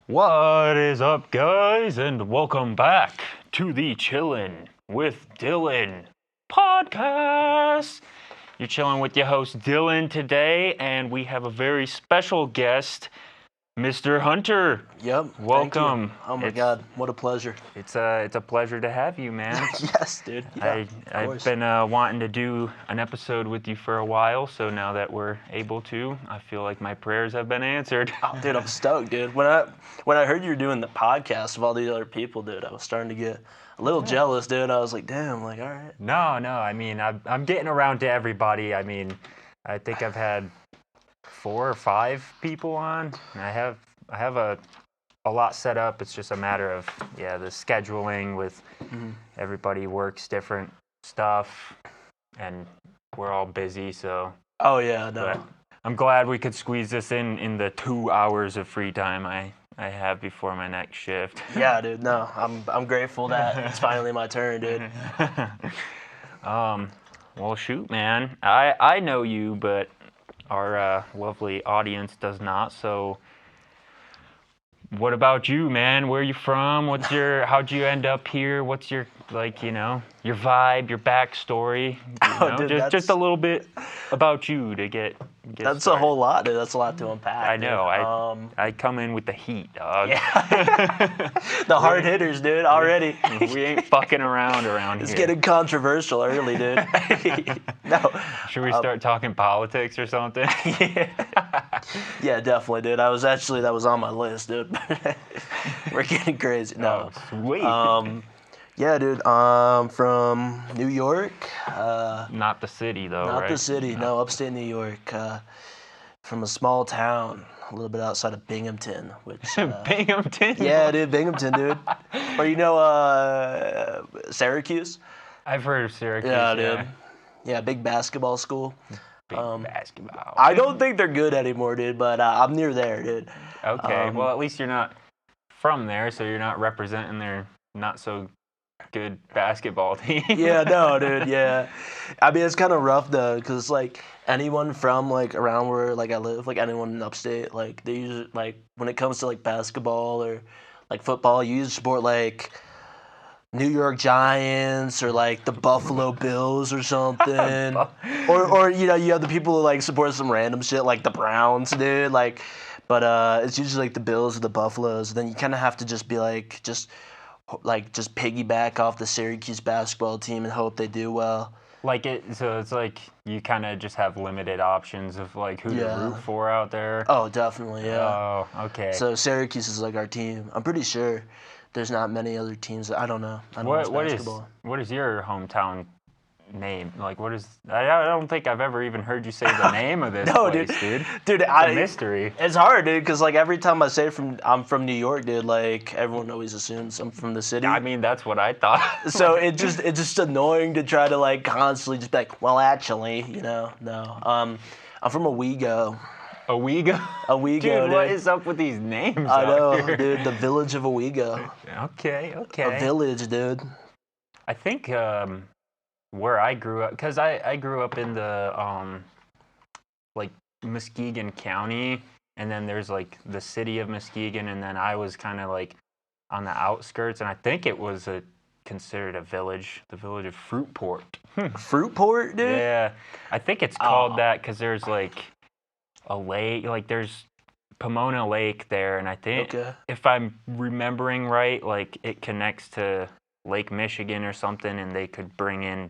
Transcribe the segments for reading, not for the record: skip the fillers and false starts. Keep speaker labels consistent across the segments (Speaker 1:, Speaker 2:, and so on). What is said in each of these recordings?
Speaker 1: What is up, guys, and welcome back to the Chillin' with Dylan podcast. You're chilling with your host Dylan today, and we have a very special guest, Mr. Hunter.
Speaker 2: Yep.
Speaker 1: Welcome.
Speaker 2: Thank you. Oh my God, what a pleasure.
Speaker 1: It's a pleasure to have you, man.
Speaker 2: Yes, dude. Yeah,
Speaker 1: I've been wanting to do an episode with you for a while, so now that we're able to, I feel like my prayers have been answered.
Speaker 2: Oh, dude, I'm stoked, dude. When I heard you were doing the podcast of all these other people, dude, I was starting to get a little jealous, dude. I was like, damn, like, all right.
Speaker 1: No. I mean, I'm getting around to everybody. I mean, I think I've had 4 or 5 people on. I have a lot set up. It's just a matter of the scheduling with everybody works different stuff, and we're all busy. So.
Speaker 2: Oh yeah, no.
Speaker 1: But I'm glad we could squeeze this in the 2 hours of free time I have before my next shift.
Speaker 2: Yeah, dude. No, I'm grateful that it's finally my turn, dude.
Speaker 1: Well, shoot, man. I know you, but our lovely audience does not. So, what about you, man? Where are you from? How'd you end up here? What's your your vibe, your backstory?
Speaker 2: Dude,
Speaker 1: just a little bit about you to get
Speaker 2: That's
Speaker 1: started.
Speaker 2: a whole lot, dude. That's a lot to unpack.
Speaker 1: I know.
Speaker 2: Dude.
Speaker 1: I come in with the heat, dog.
Speaker 2: Yeah. The hard hitters, dude. Already.
Speaker 1: We ain't fucking around
Speaker 2: It's
Speaker 1: here.
Speaker 2: getting controversial early, dude. No.
Speaker 1: Should we start talking politics or something?
Speaker 2: Yeah, definitely, dude. That was on my list, dude. We're getting crazy. No.
Speaker 1: Oh, sweet.
Speaker 2: Yeah, dude. From New York.
Speaker 1: Not the city, though,
Speaker 2: Not
Speaker 1: right?
Speaker 2: the city. No, upstate New York. From a small town, a little bit outside of Binghamton, which.
Speaker 1: Binghamton?
Speaker 2: Yeah, dude, Binghamton, dude. Or Syracuse?
Speaker 1: I've heard of Syracuse.
Speaker 2: Yeah, dude. Yeah, big basketball school.
Speaker 1: Big basketball.
Speaker 2: I don't think they're good anymore, dude, but I'm near there, dude.
Speaker 1: Okay, well, at least you're not from there, so you're not representing their not so good basketball team.
Speaker 2: Yeah, no, dude, yeah. I mean, it's kind of rough, though, because, like, anyone from, like, around where, like, I live, like, anyone in upstate, like, they usually, like, when it comes to, like, basketball or, like, football, you usually support, like, New York Giants or, like, the Buffalo Bills or something. or you have the people who, like, support some random shit, like the Browns, dude, like, but it's usually, like, the Bills or the Buffaloes. Then you kind of have to just be, like, just piggyback off the Syracuse basketball team and hope they do well.
Speaker 1: So it's like you kind of just have limited options of like who to root for out there.
Speaker 2: Oh, definitely, yeah.
Speaker 1: Oh, okay.
Speaker 2: So Syracuse is like our team. I'm pretty sure there's not many other teams. I don't know. I don't watch basketball.
Speaker 1: What is your hometown name? Like, what is? I don't think I've ever even heard you say the name of this place, dude.
Speaker 2: Dude,
Speaker 1: it's a mystery.
Speaker 2: It's hard, dude, because like every time I say I'm from New York, dude, like everyone always assumes I'm from the city.
Speaker 1: I mean, that's what I thought.
Speaker 2: So it's just annoying to try to like constantly just be like, well, actually, no. I'm from Owego.
Speaker 1: Owego?
Speaker 2: Owego,
Speaker 1: dude. What is up with these names?
Speaker 2: I know,
Speaker 1: here?
Speaker 2: dude. The village of Owego.
Speaker 1: Okay.
Speaker 2: A village, dude.
Speaker 1: I think where I grew up, because I grew up in the like Muskegon County, and then there's like the city of Muskegon, and then I was kind of like on the outskirts, and I think it was considered a village, the village of Fruitport.
Speaker 2: Fruitport, dude?
Speaker 1: Yeah, I think it's called that because there's like a lake, like there's Pomona Lake there, and I think if I'm remembering right, like it connects to Lake Michigan or something, and they could bring in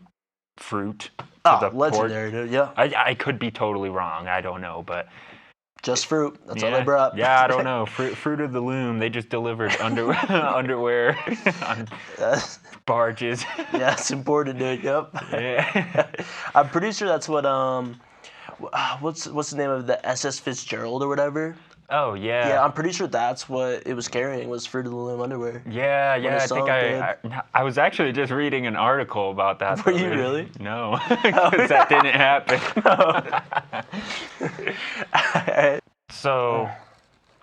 Speaker 1: fruit to the
Speaker 2: legendary,
Speaker 1: port.
Speaker 2: Dude, yeah.
Speaker 1: I could be totally wrong. I don't know, but
Speaker 2: just fruit. That's all they brought.
Speaker 1: Yeah, I don't know. Fruit of the Loom. They just delivered underwear on barges.
Speaker 2: Yeah, it's important, dude. Yep.
Speaker 1: Yeah.
Speaker 2: I'm pretty sure that's what what's the name of the SS Fitzgerald or whatever.
Speaker 1: Oh, yeah.
Speaker 2: Yeah, I'm pretty sure that's what it was carrying, was Fruit of the Loom underwear.
Speaker 1: Yeah, I think I was actually just reading an article about that.
Speaker 2: Were you really?
Speaker 1: No, because that didn't happen. So,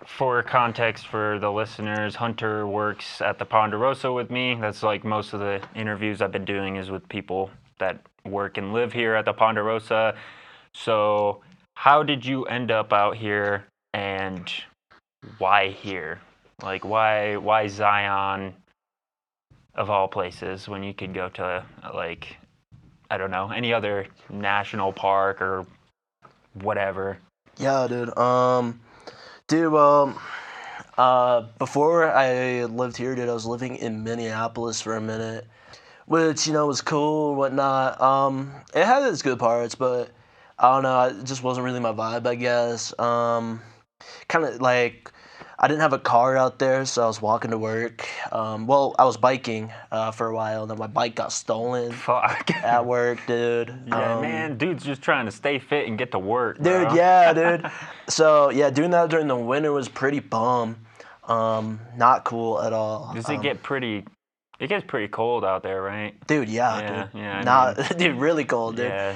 Speaker 1: for context for the listeners, Hunter works at the Ponderosa with me. That's like most of the interviews I've been doing is with people that work and live here at the Ponderosa. So, how did you end up out here? And why here? Like, why Zion of all places when you could go to, like, I don't know, any other national park or whatever?
Speaker 2: Yeah, dude. Dude, before I lived here, dude, I was living in Minneapolis for a minute, which, was cool and whatnot. It had its good parts, but I don't know, it just wasn't really my vibe, I guess. Kind of like, I didn't have a car out there, so I was walking to work. Well, I was biking for a while, and then my bike got stolen
Speaker 1: Fuck.
Speaker 2: at work, dude.
Speaker 1: Yeah, man, dude's just trying to stay fit and get to work,
Speaker 2: Dude,
Speaker 1: bro.
Speaker 2: yeah, dude. So, yeah, doing that during the winter was pretty bum. Not cool at all.
Speaker 1: Does it get pretty? It gets pretty cold out there, right?
Speaker 2: Dude, yeah,
Speaker 1: Yeah,
Speaker 2: dude.
Speaker 1: yeah, I
Speaker 2: Not, dude, really cold, dude.
Speaker 1: Yeah.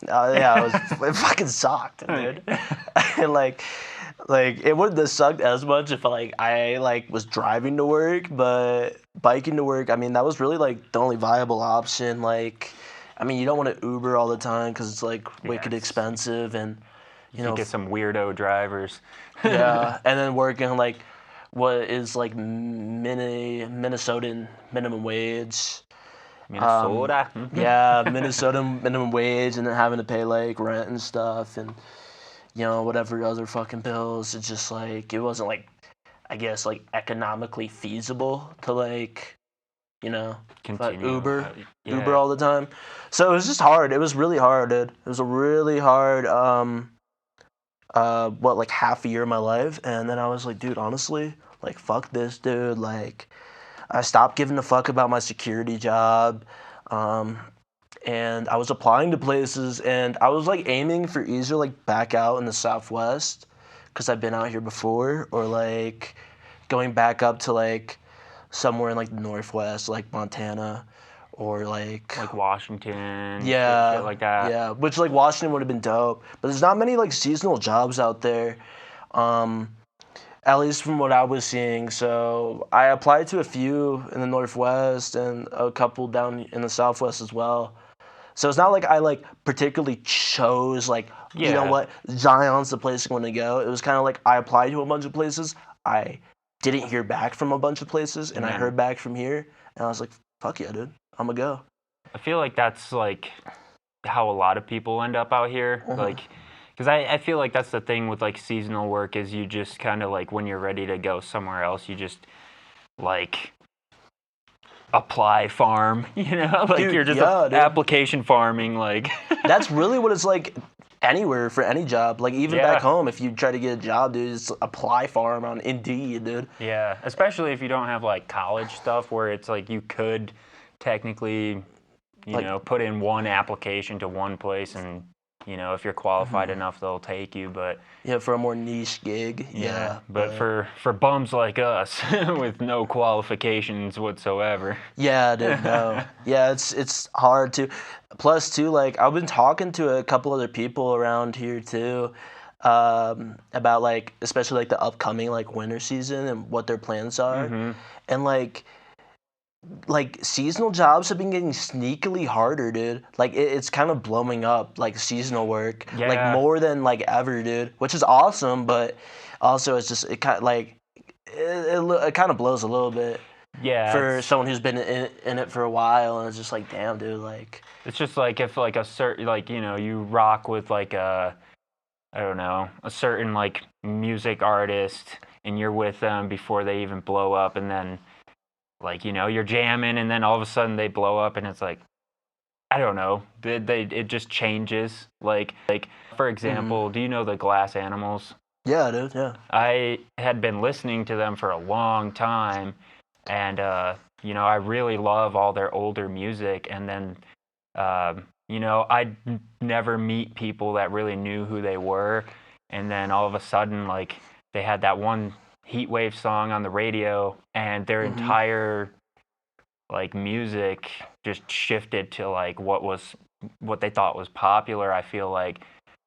Speaker 2: Yeah, it fucking sucked, dude. like, it wouldn't have sucked as much if I was driving to work, but biking to work, I mean, that was really like the only viable option. Like, I mean, you don't want to Uber all the time because it's like wicked
Speaker 1: it's-
Speaker 2: expensive, and
Speaker 1: You get some weirdo drivers.
Speaker 2: yeah, and then working like what is like Minnesotan minimum wage.
Speaker 1: Minnesota.
Speaker 2: Yeah, Minnesota minimum wage, and then having to pay like rent and stuff, and whatever other fucking bills. It's just like it wasn't like, I guess, like economically feasible to like
Speaker 1: Continue.
Speaker 2: Uber
Speaker 1: Yeah.
Speaker 2: Uber all the time. So it was just hard. It was really hard, dude. It was a really hard like half a year of my life, and then I was like, dude, honestly, like fuck this, dude. Like I stopped giving a fuck about my security job. And I was applying to places, and I was like aiming for either like back out in the Southwest because I've been out here before, or like going back up to like somewhere in like the Northwest, like Montana, or like
Speaker 1: Washington.
Speaker 2: yeah,
Speaker 1: Shit like that.
Speaker 2: yeah, which like Washington would have been dope, but there's not many like seasonal jobs out there, at least from what I was seeing. So I applied to a few in the Northwest and a couple down in the Southwest as well. So it's not like I like particularly chose like you know
Speaker 1: Yeah.
Speaker 2: what, Zion's the place I want to go. It was kind of like I applied to a bunch of places. I didn't hear back from a bunch of places, and I
Speaker 1: Yeah.
Speaker 2: heard back from here, and I was like, fuck yeah, dude, I'm gonna go.
Speaker 1: I feel like that's like how a lot of people end up out here. Like, because I feel like that's the thing with like seasonal work is you just kind of like when you're ready to go somewhere else, you just like apply farm, like
Speaker 2: Dude,
Speaker 1: you're just
Speaker 2: yeah, dude.
Speaker 1: application farming, like.
Speaker 2: That's really what it's like anywhere for any job. Like even
Speaker 1: Yeah.
Speaker 2: back home, if you try to get a job, dude, just apply for them on Indeed, dude.
Speaker 1: Yeah, especially if you don't have like college stuff where it's like you could technically, put in one application to one place and, if you're qualified enough, they'll take you. But
Speaker 2: Yeah, for a more niche gig. Yeah,
Speaker 1: but for bums like us with no qualifications whatsoever.
Speaker 2: yeah, dude, no. Yeah, it's hard to. Plus, too, like I've been talking to a couple other people around here too, about like especially like the upcoming like winter season and what their plans are, and like seasonal jobs have been getting sneakily harder, dude. Like it's kind of blowing up, like seasonal work, like
Speaker 1: Yeah.
Speaker 2: more than like ever, dude. Which is awesome, but also it's just it kind of like it kind of blows a little bit
Speaker 1: Yeah,
Speaker 2: for
Speaker 1: it's-
Speaker 2: someone who's been in it for a while, and it's just like, damn, dude, like
Speaker 1: It's just like if like a certain like you rock with like I don't know, a certain like music artist and you're with them before they even blow up, and then like you're jamming and then all of a sudden they blow up and it's like I don't know, it just changes. Like for example, do you know the Glass Animals?
Speaker 2: yeah, dude, yeah.
Speaker 1: I had been listening to them for a long time, and I really love all their older music. And then, I'd never meet people that really knew who they were, and then all of a sudden, like they had that one Heatwave song on the radio, and their entire like music just shifted to like what they thought was popular. I feel like.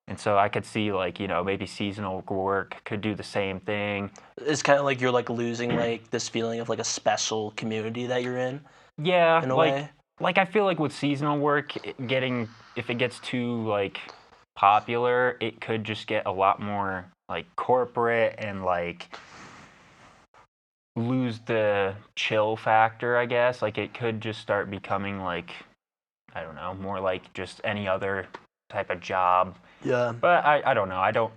Speaker 1: And so I could see like, maybe seasonal work could do the same thing.
Speaker 2: It's kind of like you're like losing like this feeling of like a special community that you're in
Speaker 1: Yeah,
Speaker 2: a
Speaker 1: like
Speaker 2: way.
Speaker 1: like I feel like with seasonal work, if it gets too like popular, it could just get a lot more like corporate and like lose the chill factor, I guess. Like it could just start becoming like, I don't know, more like just any other type of job.
Speaker 2: Yeah.
Speaker 1: But I don't know. I don't.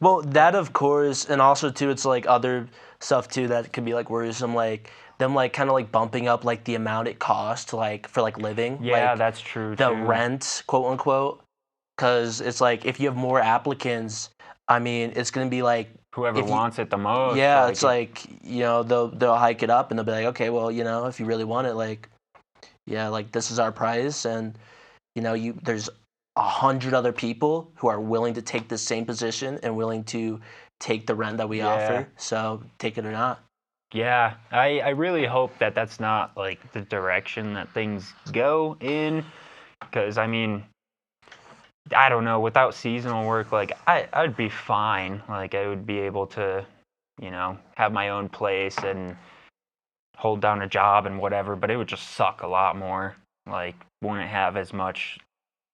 Speaker 2: Well, that of course, and also too, it's like other stuff too that could be like worrisome, like them like kind of like bumping up like the amount it costs to like for like living,
Speaker 1: Yeah,
Speaker 2: like
Speaker 1: that's true
Speaker 2: the
Speaker 1: too.
Speaker 2: rent, quote unquote, because it's like if you have more applicants, I mean, it's gonna be like
Speaker 1: Whoever
Speaker 2: if you,
Speaker 1: wants it the most.
Speaker 2: yeah, it's like they'll hike it up and they'll be like, okay, well, if you really want it, like, yeah, like this is our price, and there's 100 other people who are willing to take the same position and willing to take the rent that we
Speaker 1: Yeah.
Speaker 2: offer. So take it or not.
Speaker 1: Yeah, I really hope that that's not like the direction that things go in, because I mean, I don't know, without seasonal work, like I'd be fine. Like I would be able to, have my own place and hold down a job and whatever, but it would just suck a lot more. Like wouldn't have as much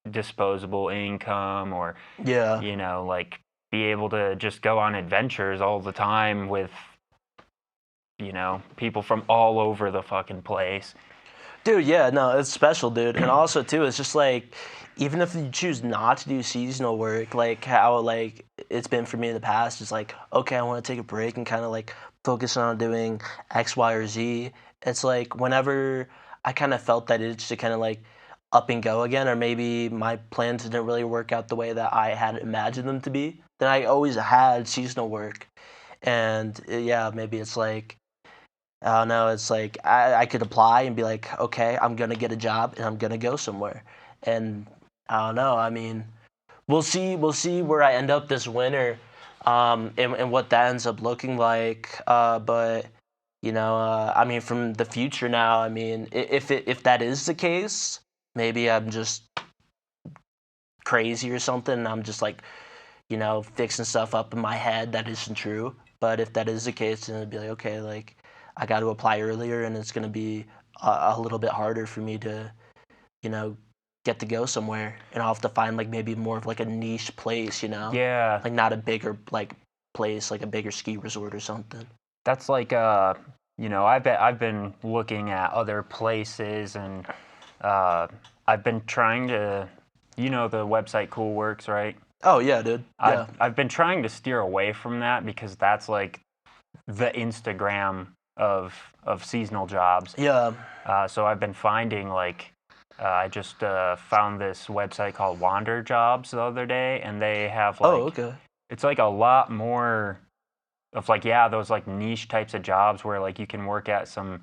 Speaker 1: disposable income, or
Speaker 2: Yeah.
Speaker 1: like be able to just go on adventures all the time with people from all over the fucking place.
Speaker 2: Dude, yeah, no, it's special, dude. And also too, it's just like even if you choose not to do seasonal work, like how like it's been for me in the past, it's like, okay, I want to take a break and kind of like focus on doing X, Y, or Z. It's like whenever I kind of felt that itch to kind of like up and go again, or maybe my plans didn't really work out the way that I had imagined them to be, then I always had seasonal work. And yeah, maybe it's like I don't know. It's like I could apply and be like, okay, I'm gonna get a job and I'm gonna go somewhere. And I don't know. I mean, we'll see. We'll see where I end up this winter, and what that ends up looking like. But I mean, from the future now, I mean, if that is the case, maybe I'm just crazy or something. And I'm just like, fixing stuff up in my head that isn't true. But if that is the case, then it'd be like, okay, like I got to apply earlier, and it's going to be a little bit harder for me to, you know, get to go somewhere, and I'll have to find like maybe more of like a niche place,
Speaker 1: Yeah,
Speaker 2: like not a bigger like place, like a bigger ski resort or something.
Speaker 1: that's like I've been looking at other places, and I've been trying to, the website Cool Works, right?
Speaker 2: Oh yeah, dude. Yeah.
Speaker 1: I've been trying to steer away from that because that's like the Instagram of seasonal jobs.
Speaker 2: Yeah.
Speaker 1: So I've been finding like I just found this website called Wander Jobs the other day, and they have like
Speaker 2: Oh, okay.
Speaker 1: it's like a lot more of like those like niche types of jobs where like you can work at some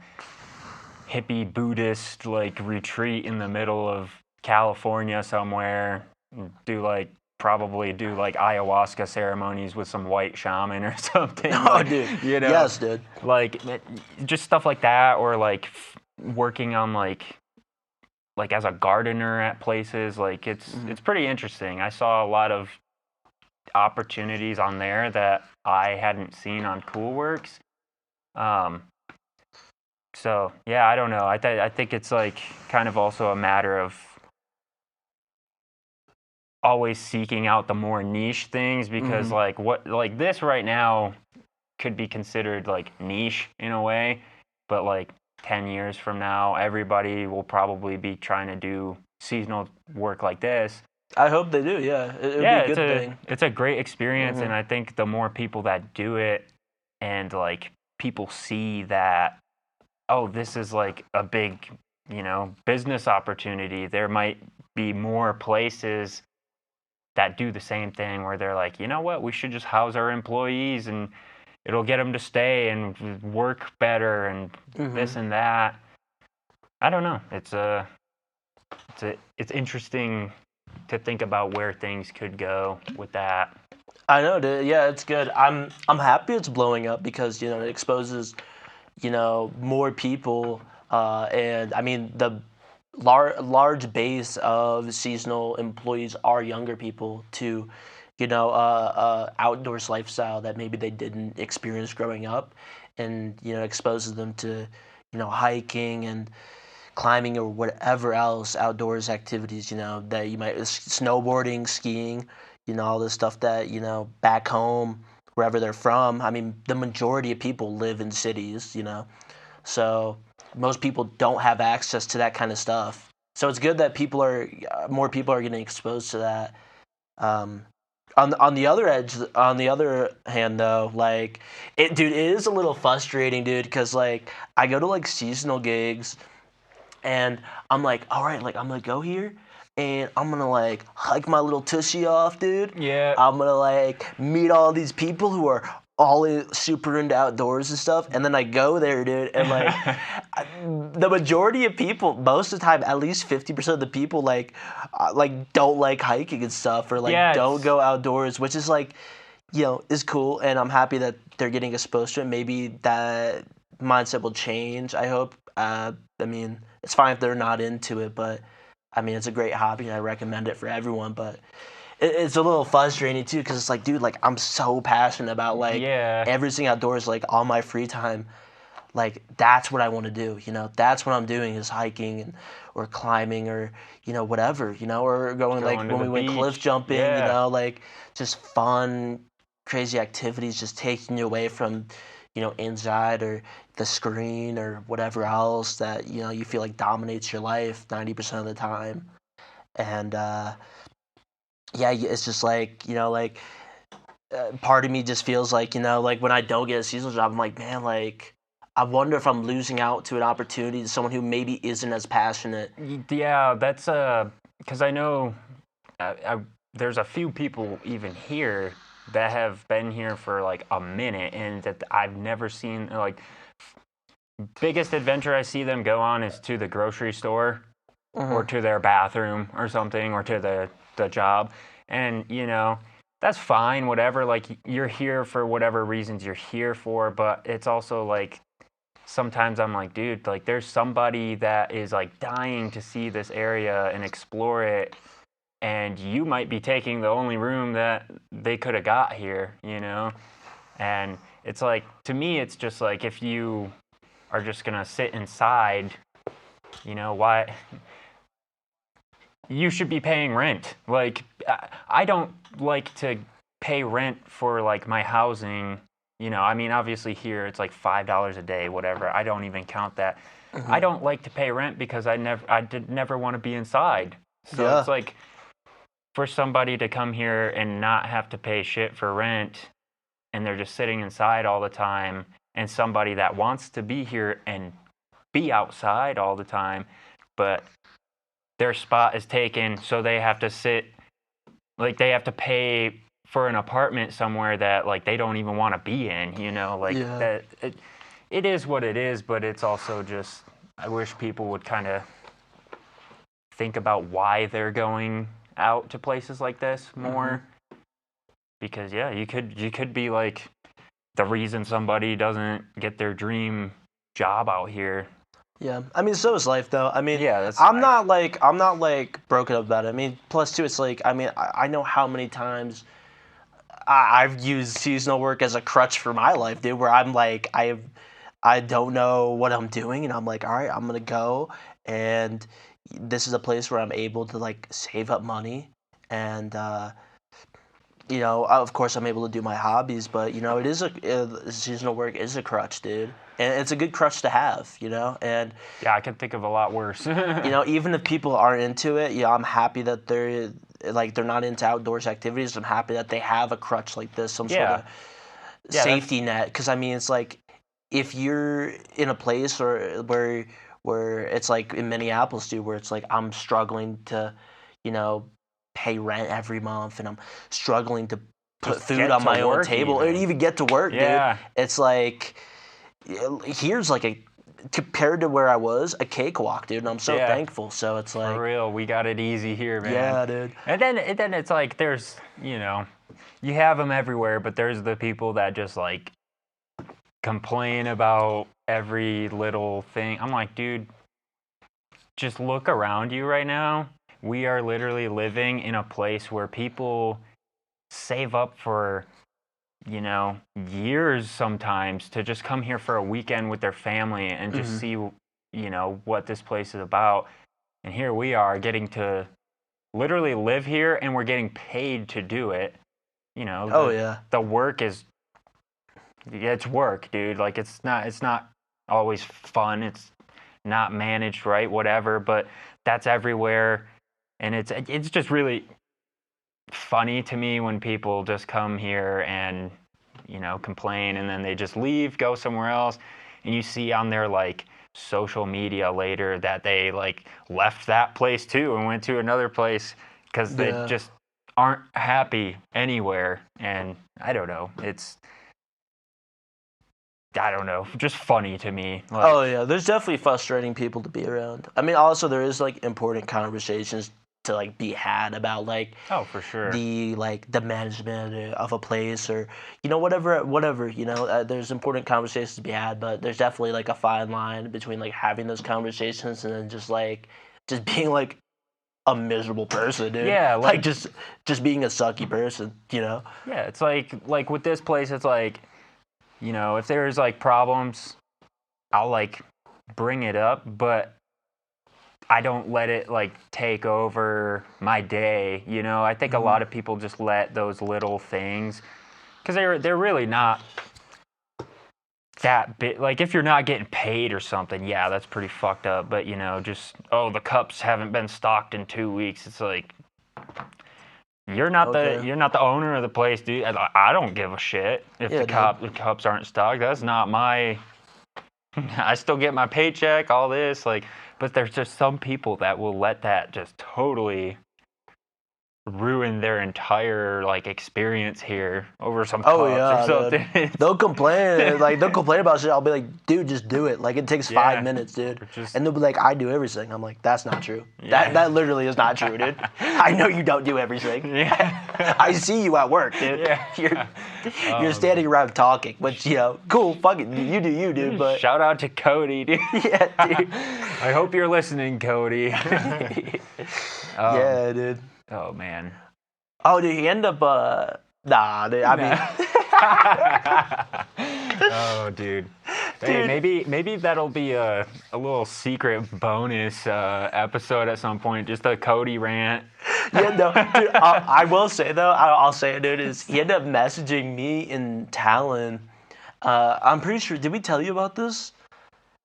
Speaker 1: hippie Buddhist like retreat in the middle of California somewhere, and probably do like ayahuasca ceremonies with some white shaman or something.
Speaker 2: Oh,
Speaker 1: like,
Speaker 2: dude. Yes, dude.
Speaker 1: Like just stuff like that, or like working on like as a gardener at places. Like it's pretty interesting. I saw a lot of opportunities on there that I hadn't seen on Coolworks. So yeah, I don't know. I think it's like kind of also a matter of always seeking out the more niche things, because like this right now could be considered like niche in a way, but like 10 years from now everybody will probably be trying to do seasonal work like this.
Speaker 2: I hope they do. Yeah, it would be a good thing.
Speaker 1: It's a great experience, and I think the more people that do it, and like people see that, oh, this is like a big, business opportunity. There might be more places that do the same thing where they're like, you know what, we should just house our employees and it'll get them to stay and work better and this and that. I don't know. It's interesting to think about where things could go with that.
Speaker 2: I know, dude. Yeah, it's good. I'm happy it's blowing up because it exposes more people, and I mean the large base of seasonal employees are younger people to outdoors lifestyle that maybe they didn't experience growing up, and exposes them to hiking and climbing or whatever else outdoors activities that you might snowboarding, skiing, all this stuff that back home wherever they're from. I mean, the majority of people live in cities, you know, so most people don't have access to that kind of stuff. So it's good that more people are getting exposed to that. Um, on the other edge, on the other hand, though, like dude, it is a little frustrating, dude, because like I go to like seasonal gigs, and I'm like, all right, like I'm gonna go here, and I'm gonna like hike my little tushy off, dude.
Speaker 1: Yeah.
Speaker 2: I'm gonna like meet all these people who are super into outdoors and stuff, and then I go there, dude, and like the majority of people, most of the time, at least 50% of the people, like don't like hiking and stuff, or like
Speaker 1: Yeah,
Speaker 2: don't go outdoors, which is like, you know, is cool, and I'm happy that they're getting exposed to it. Maybe that mindset will change. I hope. I mean, it's fine if they're not into it, but I mean, it's a great hobby, and I recommend it for everyone. But it's a little frustrating too, because it's like, dude, like I'm so passionate about like
Speaker 1: Yeah.
Speaker 2: everything outdoors, like all my free time. Like that's what I want to do, you know. That's what I'm doing is hiking or climbing or you know whatever, you know, or going like
Speaker 1: Going to
Speaker 2: when
Speaker 1: the
Speaker 2: we went cliff
Speaker 1: beach.
Speaker 2: jumping, you
Speaker 1: Yeah.
Speaker 2: know, like just fun, crazy activities, just taking you away from, you know, inside or the screen or whatever else that you know you feel like dominates your life 90% of the time. And yeah, it's just like you know like part of me just feels like you know like when I don't get a seasonal job, I'm like, man, like I wonder if I'm losing out to an opportunity to someone who maybe isn't as passionate.
Speaker 1: Yeah, that's because I know there's a few people even here that have been here for like a minute and that I've never seen. Like, biggest adventure I see them go on is to the grocery store or to their bathroom or something, or to the job. And you know, that's fine, whatever. Like, you're here for whatever reasons you're here for, but it's also like sometimes I'm like, dude, like there's somebody that is like dying to see this area and explore it, and you might be taking the only room that they could have got here, you know? And it's like, to me, it's just like, if you are just gonna sit inside, you know, why? You should be paying rent. Like, I don't like to pay rent for like my housing. You know, I mean, obviously here it's like $5 a day, whatever. I don't even count that. I don't like to pay rent because I did never want to be inside. So
Speaker 2: Yeah.
Speaker 1: it's like, for somebody to come here and not have to pay shit for rent, and they're just sitting inside all the time, and somebody that wants to be here and be outside all the time, but their spot is taken, so they have to sit, like they have to pay for an apartment somewhere that like they don't even want to be in, you know, like
Speaker 2: Yeah.
Speaker 1: that it is what it is, but it's also just, I wish people would kind of think about why they're going out to places like this more. Because yeah, you could be like the reason somebody doesn't get their dream job out here.
Speaker 2: Yeah, I mean, so is life, though. I mean,
Speaker 1: Yeah, that's
Speaker 2: I'm
Speaker 1: life.
Speaker 2: not like broken up about it. I mean, plus two, it's like, I mean, I know how many times I've used seasonal work as a crutch for my life, dude. Where I'm like, I don't know what I'm doing, and I'm like, all right, I'm gonna go, and this is a place where I'm able to like save up money, and you know, of course, I'm able to do my hobbies, but you know, it is seasonal work is a crutch, dude, and it's a good crutch to have, you know, and
Speaker 1: Yeah, I can think of a lot worse.
Speaker 2: you know, even if people aren't into it, yeah, I'm happy that they're not into outdoors activities. I'm happy that they have a crutch like this, some sort
Speaker 1: Yeah.
Speaker 2: of
Speaker 1: Yeah,
Speaker 2: safety net. Because I mean, it's like if you're in a place or where it's like in Minneapolis, dude, where it's like I'm struggling to, you know, pay rent every month, and I'm struggling to put
Speaker 1: Just
Speaker 2: food
Speaker 1: get
Speaker 2: on
Speaker 1: to
Speaker 2: my own
Speaker 1: work
Speaker 2: table, or
Speaker 1: even.
Speaker 2: even get to work,
Speaker 1: Yeah.
Speaker 2: dude. It's like here's like a compared to where I was, a cakewalk, dude, and I'm so
Speaker 1: Yeah.
Speaker 2: thankful. So it's
Speaker 1: For
Speaker 2: like,
Speaker 1: real, we got it easy here, man.
Speaker 2: yeah, dude.
Speaker 1: And then it's like there's, you know, you have them everywhere, but there's the people that just like complain about every little thing. I'm like, dude, just look around you right now. We are literally living in a place where people save up for, you know, years sometimes to just come here for a weekend with their family and just see, you know, what this place is about. And here we are getting to literally live here, and we're getting paid to do it. You know,
Speaker 2: Oh yeah.
Speaker 1: the work is yeah, it's work, dude. Like it's not always fun. It's not managed right, whatever. But that's everywhere, and it's just really funny to me when people just come here and complain and then they just leave, go somewhere else, and you see on their like social media later that they like left that place too and went to another place because they
Speaker 2: Yeah.
Speaker 1: just aren't happy anywhere. And I don't know, just funny to me. Like,
Speaker 2: Oh yeah, there's definitely frustrating people to be around. I mean, also there is like important conversations to like be had about like
Speaker 1: oh, for sure.
Speaker 2: the management of a place, or whatever there's important conversations to be had, but there's definitely like a fine line between like having those conversations and then just being like a miserable person, dude.
Speaker 1: Yeah, like
Speaker 2: just being a sucky person, you know.
Speaker 1: yeah, it's like with this place, it's like, if there's like problems, I'll like bring it up, but I don't let it like take over my day. I think a lot of people just let those little things, because they're really not that big. Like if you're not getting paid or something, yeah, that's pretty fucked up. But just the cups haven't been stocked in 2 weeks. It's like you're not the owner of the place, dude. I don't give a shit if
Speaker 2: Yeah,
Speaker 1: the cups aren't stocked. That's not my. I still get my paycheck, all this, like, but there's just some people that will let that just totally ruin their entire like experience here over some cups or something.
Speaker 2: Dude. They'll complain about shit. I'll be like, dude, just do it. Like it takes 5 minutes, dude. And they'll be like, I do everything. I'm like, that's not true.
Speaker 1: Yeah.
Speaker 2: That literally is not true, dude. I know you don't do everything.
Speaker 1: Yeah.
Speaker 2: I see you at work, dude.
Speaker 1: Yeah.
Speaker 2: You're standing around talking, but cool, fuck it, you do you, dude. But
Speaker 1: shout out to Cody, dude.
Speaker 2: yeah, dude.
Speaker 1: I hope you're listening, Cody.
Speaker 2: Yeah, dude.
Speaker 1: Oh man.
Speaker 2: Oh, dude, he ended up. Nah, dude. I
Speaker 1: mean. Oh, dude. Hey, maybe that'll be a little secret bonus episode at some point. Just a Cody rant.
Speaker 2: Yeah, no, dude. I will say though, I'll say it, dude. Is he ended up messaging me in Talon? I'm pretty sure. Did we tell you about this?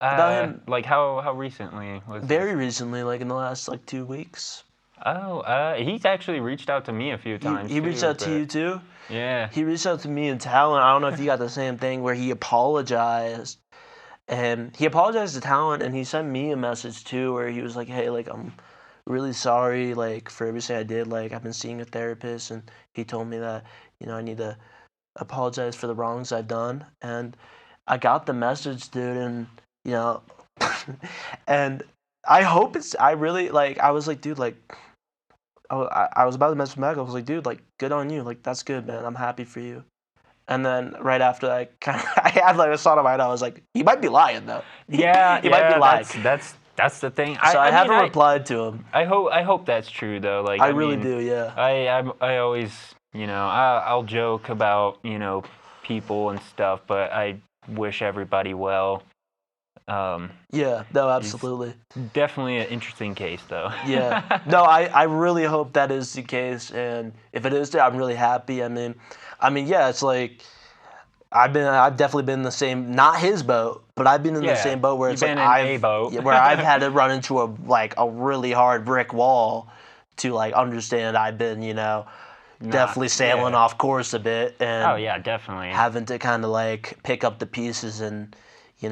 Speaker 2: About him?
Speaker 1: Like how recently was
Speaker 2: Very
Speaker 1: this?
Speaker 2: recently, like in the last like 2 weeks.
Speaker 1: Oh, he's actually reached out to me a few times.
Speaker 2: He reached out to you too?
Speaker 1: Yeah.
Speaker 2: He reached out to me in Talon. I don't know if you got the same thing where he apologized. And he apologized to Talon, and he sent me a message too where he was like, hey, like, I'm really sorry, like, for everything I did. Like, I've been seeing a therapist, and he told me that, I need to apologize for the wrongs I've done. And I got the message, dude, and, and I really, like, I was like, dude, like, I was about to message back. I was like, dude, like, good on you. Like, that's good, man. I'm happy for you. And then right after that, I had like a thought in my head. I was like, he might be lying though.
Speaker 1: Yeah,
Speaker 2: he might be lying.
Speaker 1: That's the thing.
Speaker 2: So I haven't replied to him.
Speaker 1: I hope that's true though. Like
Speaker 2: I really do. Yeah.
Speaker 1: I always I'll joke about people and stuff, but I wish everybody well.
Speaker 2: Yeah, no, absolutely.
Speaker 1: Definitely an interesting case, though.
Speaker 2: Yeah, no, I really hope that is the case, and if it is, I'm really happy. I mean, yeah, it's like I've definitely been in the same, not his boat, but I've been in the same boat where it's like where I've had to run into a really hard brick wall to like understand I've been definitely sailing off course a bit, and
Speaker 1: oh yeah, definitely
Speaker 2: having to kind of like pick up the pieces and do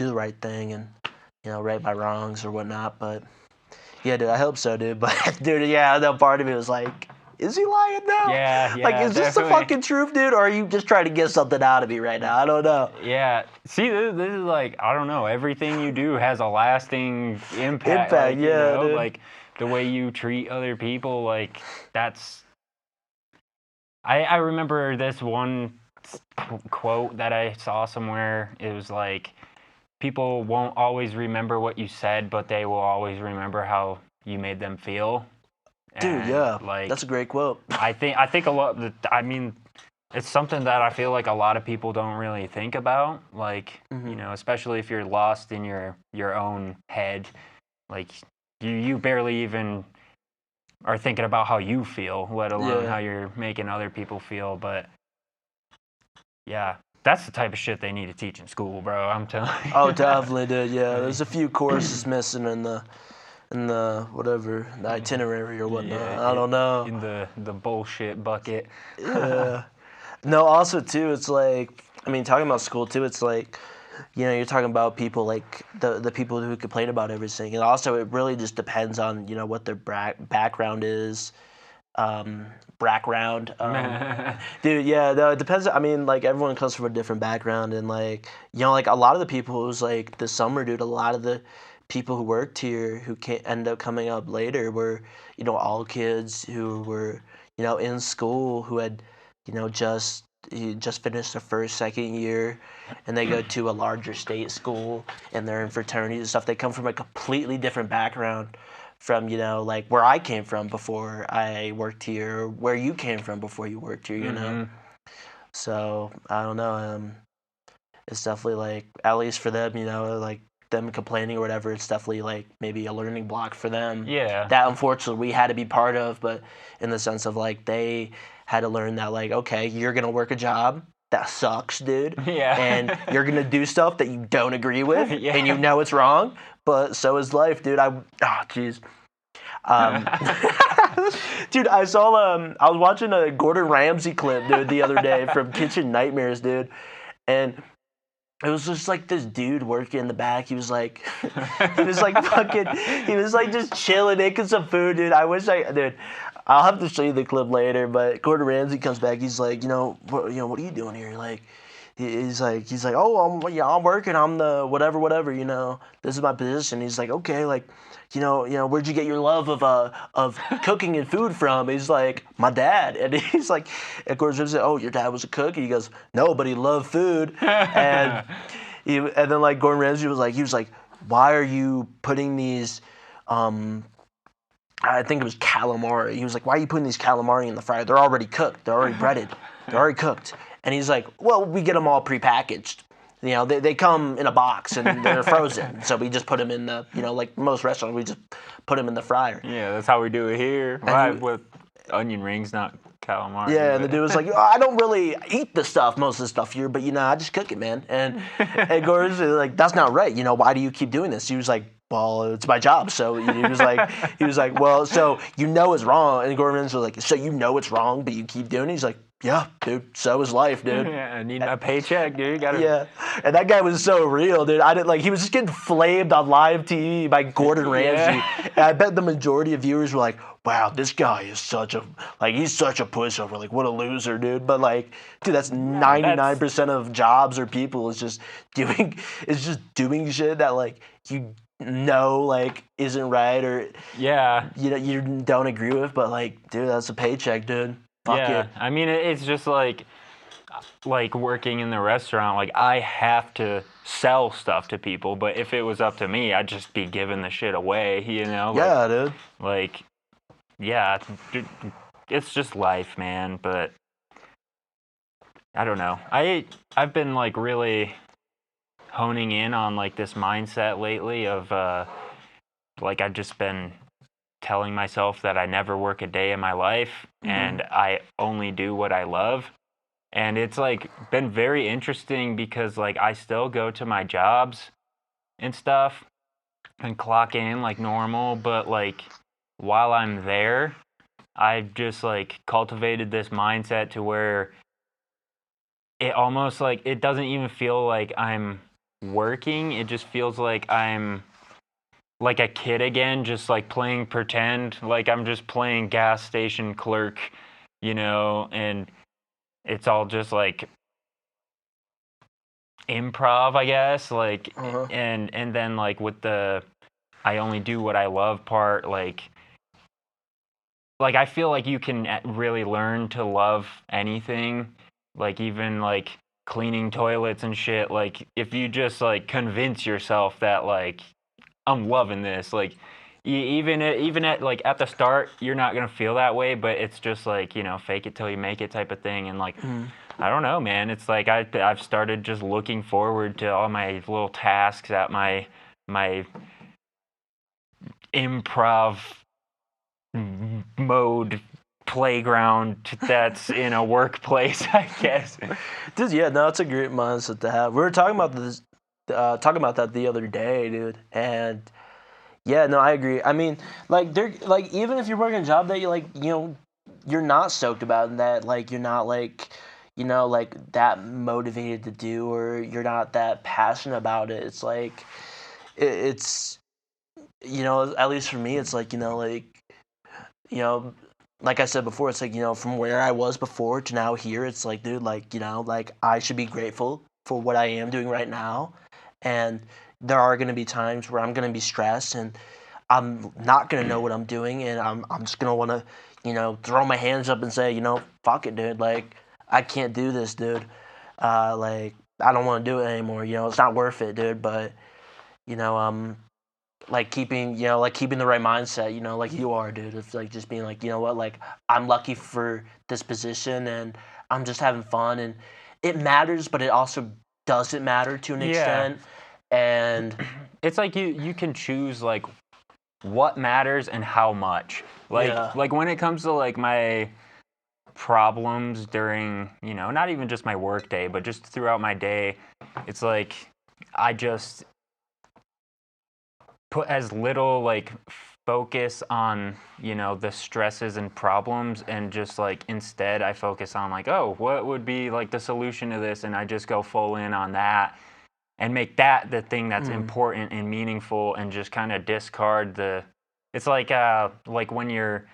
Speaker 2: the right thing and right my wrongs or whatnot. But yeah, dude, I hope so, dude. But dude, yeah, that part of me was like, is he lying now?
Speaker 1: Yeah,
Speaker 2: like, is this the fucking truth, dude, or are you just trying to get something out of me right now? I don't know.
Speaker 1: Yeah, see, this is like, I don't know. Everything you do has a lasting impact. Like,
Speaker 2: yeah, dude.
Speaker 1: Like the way you treat other people, like that's. I remember this one quote that I saw somewhere. It was like, people won't always remember what you said, but they will always remember how you made them feel.
Speaker 2: Dude, yeah,
Speaker 1: like,
Speaker 2: that's a great quote.
Speaker 1: I think a lot. I mean, it's something that I feel like a lot of people don't really think about. Like, especially if you're lost in your own head, like you barely even are thinking about how you feel, let alone how you're making other people feel. But yeah, that's the type of shit they need to teach in school, bro. I'm telling you.
Speaker 2: Oh, definitely, dude. Yeah, there's a few courses missing in the whatever the itinerary or whatnot.
Speaker 1: Yeah,
Speaker 2: I don't know.
Speaker 1: in the bullshit bucket.
Speaker 2: Yeah. No, also too, it's like, I mean, talking about school too, it's like, you know, you're talking about people like the people who complain about everything, and also it really just depends on, you know, what their background is. Background. Dude, yeah, no, it depends. I mean, like everyone comes from a different background, and like, you know, like a lot of the people who's like this summer, dude, a lot of the people who worked here who can't end up coming up later were, you know, all kids who were, you know, in school who had, you know, just finished their first, second year, and they go to a larger state school and they're in fraternities and stuff. They come from a completely different background from, you know, like where I came from before I worked here, or where you came from before you worked here, you know. So I don't know. It's definitely like, at least for them, you know, like them complaining or whatever, it's definitely like maybe a learning block for them.
Speaker 1: Yeah.
Speaker 2: That unfortunately we had to be part of, but in the sense of like they had to learn that like, okay, you're gonna work a job that sucks, dude.
Speaker 1: Yeah.
Speaker 2: And you're gonna do stuff that you don't agree with,
Speaker 1: Yeah.
Speaker 2: and you know it's wrong. But so is life, dude. Jeez. Dude, I was watching a Gordon Ramsay clip, dude, the other day from Kitchen Nightmares, dude, and it was just like this dude working in the back. He was like just chilling, making some food, dude. Dude, I'll have to show you the clip later. But Gordon Ramsay comes back. He's like, what are you doing here? Like, he's like, oh, I'm working. I'm the whatever. You know, this is my position. He's like, okay, like, you know, where'd you get your love of cooking and food from? He's like, my dad. And he's like, and Gordon Ramsay said, oh, your dad was a cook? And he goes, no, but he loved food. And then like Gordon Ramsay was like, why are you putting these, I think it was calamari. He was like, why are you putting these calamari in the fryer? They're already cooked. They're already breaded. They're already cooked. And he's like, well, we get them all prepackaged. You know, they come in a box and they're frozen. So we just put them in the, you know, like most restaurants, we just put them in the fryer.
Speaker 1: Yeah, that's how we do it here. Right, with onion rings, not calamari.
Speaker 2: Yeah, and the dude was like, I don't really eat the stuff, most of the stuff here, but, you know, I just cook it, man. And Gordon was like, that's not right. You know, why do you keep doing this? He was like, well, it's my job. So he was like, well, so you know it's wrong. And Gordon Ramsay was like, so you know it's wrong, but you keep doing it? He's like, yeah, dude, so is life, dude.
Speaker 1: Yeah, I need my paycheck, dude. You gotta...
Speaker 2: Yeah, and that guy was so real, dude. He was just getting flamed on live TV by Gordon Ramsay. Yeah. And I bet the majority of viewers were like, wow, this guy is he's such a pushover. Like, what a loser, dude. But like, dude, that's 99% of jobs or people is just doing shit that like you know like isn't right, or
Speaker 1: yeah,
Speaker 2: you know, you don't agree with, but like, dude, that's a paycheck, dude. Fuck
Speaker 1: yeah,
Speaker 2: it.
Speaker 1: I mean, it's just like working in the restaurant. Like, I have to sell stuff to people, but if it was up to me, I'd just be giving the shit away, you know?
Speaker 2: Yeah, dude.
Speaker 1: Like, yeah, it's just life, man. But I don't know. I've been like really honing in on like this mindset lately of like I've just been telling myself that I never work a day in my life and I only do what I love. And it's like been very interesting because like I still go to my jobs and stuff and clock in like normal, but like while I'm there, I've just like cultivated this mindset to where it almost like it doesn't even feel like I'm working. It just feels like I'm like a kid again, just like playing pretend, like I'm just playing gas station clerk, you know, and it's all just like improv, I guess, like and then like with the I only do what I love part, like I feel like you can really learn to love anything, like even like cleaning toilets and shit. Like if you just like convince yourself that like I'm loving this, like even at like at the start you're not gonna feel that way, but it's just like, you know, fake it till you make it type of thing. And like I don't know, man, it's like I've started just looking forward to all my little tasks at my improv mode playground that's in a workplace, I guess.
Speaker 2: Dude, yeah, no, it's a great mindset to have. We were talking about that the other day, dude, and yeah, no, I agree. I mean, like, even if you're working a job that you like, you're not stoked about, and that like you're not like, like that motivated to do, or you're not that passionate about it. It's like, it's, at least for me, it's like, you know, like I said before, it's like, from where I was before to now here, it's like, dude, like, like I should be grateful for what I am doing right now. And there are going to be times where I'm going to be stressed and I'm not going to know what I'm doing. And I'm just going to want to, throw my hands up and say, fuck it, dude. Like, I can't do this, dude. Like, I don't want to do it anymore. It's not worth it, dude. But, you know, like keeping the right mindset, like you are, dude. It's like just being like, what, like I'm lucky for this position and I'm just having fun, and it matters, but it also doesn't matter to an extent. And
Speaker 1: it's like you can choose like what matters and how much. Like when it comes to like my problems during, not even just my work day, but just throughout my day, it's like I just put as little like focus on the stresses and problems, and just like instead I focus on like, oh, what would be like the solution to this, and I just go full in on that and make that the thing that's important and meaningful, and just kind of discard the, it's like when you're,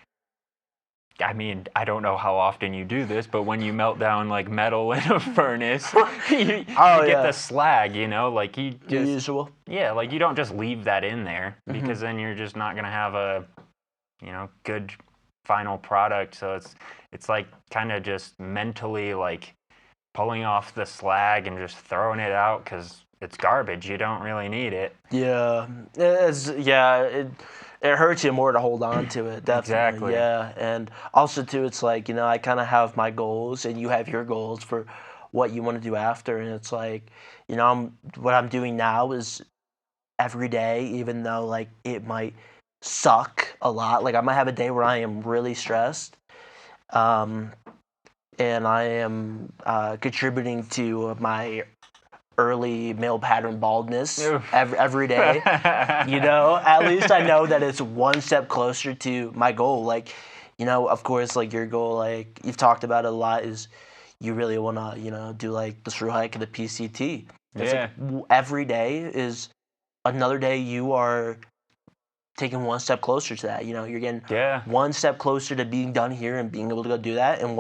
Speaker 1: I mean, I don't know how often you do this, but when you melt down like metal in a furnace, you get the slag, like you just,
Speaker 2: the usual.
Speaker 1: Yeah, like you don't just leave that in there, because then you're just not gonna have a, good final product. So it's like kind of just mentally like pulling off the slag and just throwing it out because it's garbage. You don't really need it.
Speaker 2: Yeah, it hurts you more to hold on to it, definitely.
Speaker 1: Exactly.
Speaker 2: Yeah, and also too, it's like, I kind of have my goals, and you have your goals for what you want to do after, and it's like, what I'm doing now is every day, even though like it might suck a lot. Like I might have a day where I am really stressed, and I am contributing to my early male pattern baldness every day. At least I know that it's one step closer to my goal. Like, of course, like your goal, like you've talked about it a lot, is you really want to, do like the through hike of the PCT. It's like every day is another day you are taking one step closer to that. You're getting one step closer to being done here and being able to go do that, and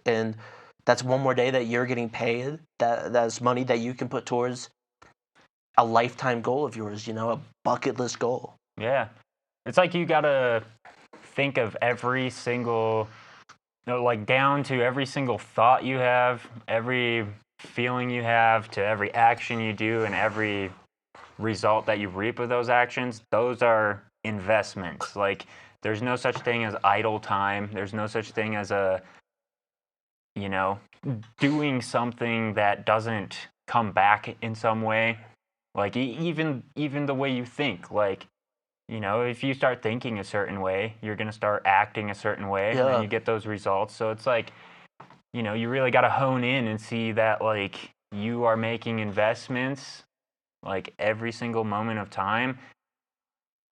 Speaker 2: and that's one more day that you're getting paid. That's money that you can put towards a lifetime goal of yours, a bucket list goal.
Speaker 1: Yeah. It's like you gotta think of every single, like down to every single thought you have, every feeling you have, to every action you do, and every result that you reap with those actions. Those are investments. Like there's no such thing as idle time. There's no such thing as doing something that doesn't come back in some way. Like even the way you think, like, if you start thinking a certain way, you're going to start acting a certain way, and then you get those results. So it's like, you really got to hone in and see that like you are making investments like every single moment of time.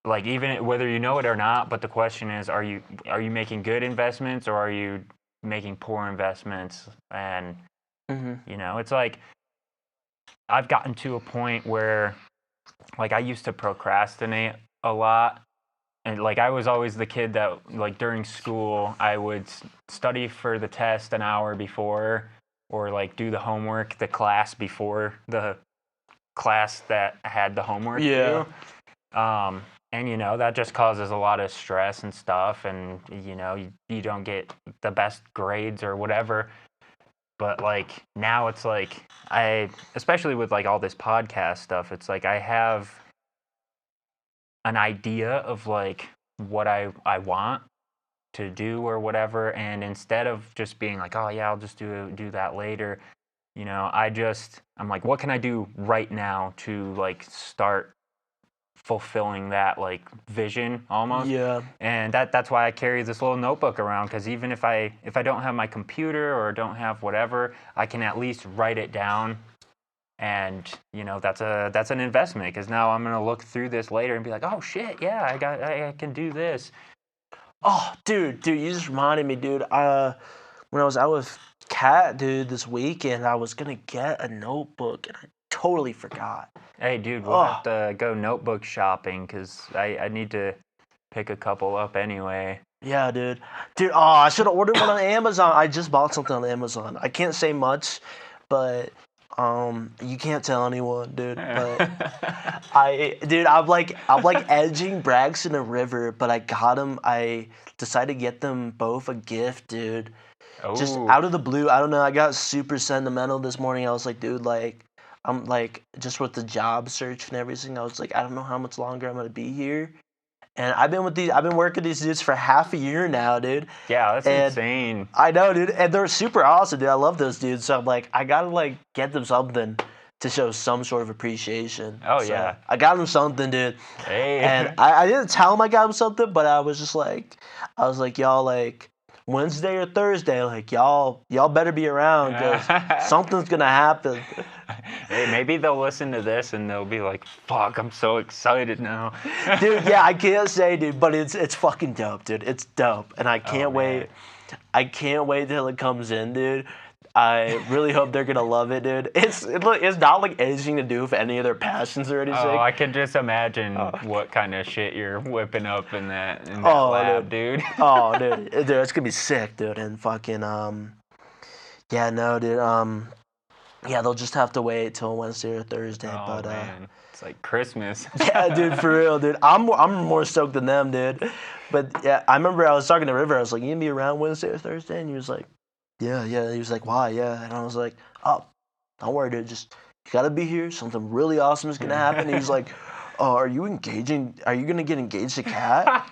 Speaker 1: Like even whether you know it or not, but the question is, are you making good investments, or are you making poor investments? And it's like I've gotten to a point where like I used to procrastinate a lot, and like I was always the kid that like during school I would study for the test an hour before, or like do the homework, the class before the class that had the homework due. And that just causes a lot of stress and stuff, and you don't get the best grades or whatever. But like now it's like especially with like all this podcast stuff, it's like I have an idea of like what I want to do or whatever, and instead of just being like, oh yeah, I'll just do that later, I'm like, what can I do right now to like start fulfilling that like vision almost.
Speaker 2: Yeah.
Speaker 1: And that's why I carry this little notebook around, because even if I don't have my computer or don't have whatever, I can at least write it down. And that's an investment, because now I'm gonna look through this later and be like, oh shit, yeah, I can do this.
Speaker 2: Oh, dude, you just reminded me, dude. When I was out with Kat, dude, this weekend, I was gonna get a notebook and I totally forgot.
Speaker 1: Hey, dude, we'll have to go notebook shopping, because I need to pick a couple up anyway.
Speaker 2: Yeah, dude. Dude, I should have ordered one on Amazon. I just bought something on Amazon. I can't say much, but you can't tell anyone, dude. But I'm like edging Braxton and River, but I decided to get them both a gift, dude. Just out of the blue. I don't know. I got super sentimental this morning. I was like, dude, like, I'm like, just with the job search and everything, I was like, I don't know how much longer I'm gonna be here. And I've been working these dudes for half a year now, dude.
Speaker 1: Yeah, that's insane.
Speaker 2: I know, dude, and they're super awesome, dude. I love those dudes. So I'm like, I gotta like get them something to show some sort of appreciation.
Speaker 1: Oh,
Speaker 2: so
Speaker 1: yeah.
Speaker 2: I got them something, dude.
Speaker 1: Hey.
Speaker 2: And I didn't tell them I got them something, but I was like, y'all, like, Wednesday or Thursday, like, y'all better be around, because something's gonna happen.
Speaker 1: Hey, maybe they'll listen to this and they'll be like, fuck, I'm so excited now.
Speaker 2: Dude, yeah, I can't say, dude, but it's fucking dope, dude. It's dope, and I can't wait. I can't wait till it comes in, dude. I really hope they're gonna love it, dude. It's not like anything to do with any of their passions or anything.
Speaker 1: Oh, I can just imagine what kind of shit you're whipping up in that lab, dude.
Speaker 2: Oh, dude, it's gonna be sick, dude. And fucking yeah, no, dude. Yeah, they'll just have to wait till Wednesday or Thursday.
Speaker 1: Oh,
Speaker 2: but
Speaker 1: man. It's like Christmas.
Speaker 2: Yeah, dude, for real, dude. I'm more stoked than them, dude. But yeah, I remember I was talking to River. I was like, "You gonna be around Wednesday or Thursday?" And he was like, "Yeah." He was like, "Why?" Yeah, and I was like, "Oh, don't worry, dude. Just you gotta be here. Something really awesome is gonna happen." He was like, "Oh, are you engaging? Are you gonna get engaged to Kat?"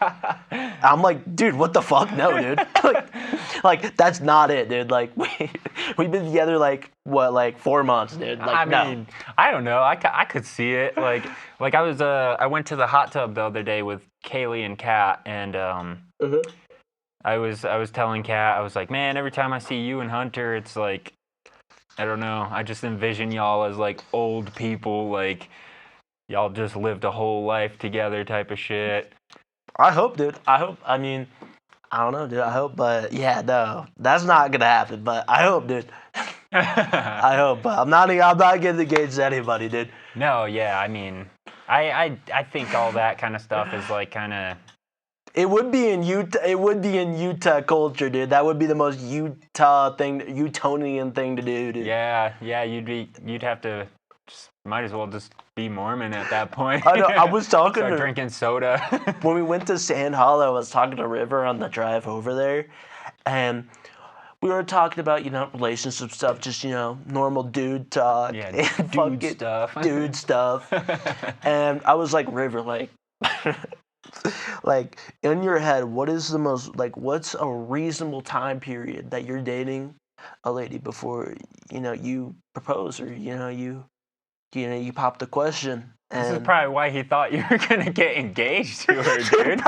Speaker 2: I'm like, "Dude, what the fuck? No, dude. like that's not it, dude. Like we've been together like 4 months, dude. Like
Speaker 1: I mean, I don't know. I could see it. Like I went to the hot tub the other day with Kaylee and Kat, and I was telling Kat, I was like, man, every time I see you and Hunter, it's like, I don't know. I just envision y'all as like old people, like y'all just lived a whole life together type of shit.
Speaker 2: I hope, dude. I mean, I don't know, dude. I hope, but yeah, no, that's not gonna happen. But I hope, dude. I hope. But I'm not getting engaged to anybody, dude.
Speaker 1: No, yeah. I mean, I think all that kind of stuff is like kind of.
Speaker 2: It would be in Utah. It would be in Utah culture, dude. That would be the most Utonian thing to do, dude.
Speaker 1: Yeah. You'd have to. Might as well just be Mormon at that point.
Speaker 2: I know. I was talking
Speaker 1: Start drinking soda.
Speaker 2: When we went to Sand Hollow, I was talking to River on the drive over there, and we were talking about, relationship stuff, just, normal dude talk.
Speaker 1: Yeah,
Speaker 2: and
Speaker 1: dude stuff.
Speaker 2: Dude stuff. And I was like, River, like, like, in your head, what is the most, like, what's a reasonable time period that you're dating a lady before, you propose, or, you pop the question. And
Speaker 1: this is probably why he thought you were going to get engaged to her, dude.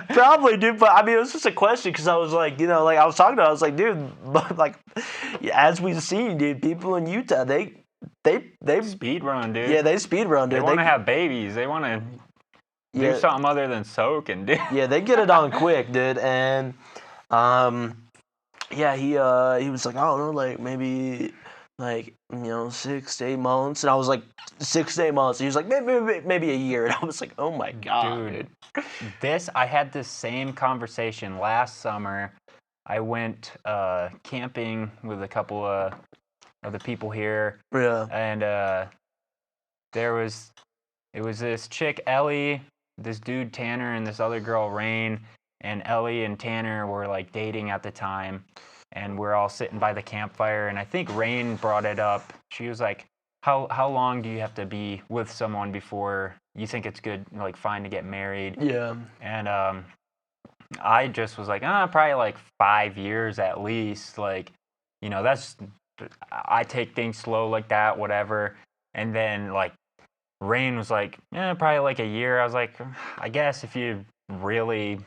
Speaker 2: Probably, dude. But, I mean, it was just a question, because I was like, I was talking to her, I was like, dude, but, like, as we've seen, dude, people in Utah, they
Speaker 1: speed run, dude.
Speaker 2: Yeah, they speed run, dude.
Speaker 1: They want to have babies. They want to do something other than soaking, dude.
Speaker 2: Yeah, they get it on quick, dude. And, yeah, he was like, I don't know, like, maybe, like, 6 to 8 months. And I was like, 6 to 8 months. He was like, maybe a year. And I was like, oh my God, dude.
Speaker 1: I had this same conversation last summer. I went camping with a couple of the people here.
Speaker 2: Yeah.
Speaker 1: And it was this chick, Ellie, this dude, Tanner, and this other girl, Rain. And Ellie and Tanner were like dating at the time. And we're all sitting by the campfire, and I think Rain brought it up. She was like, how long do you have to be with someone before you think it's good, like, fine to get married?
Speaker 2: Yeah.
Speaker 1: And I just was like, probably like 5 years at least. Like, I take things slow like that, whatever. And then, like, Rain was like, probably like a year. I was like, I guess if you really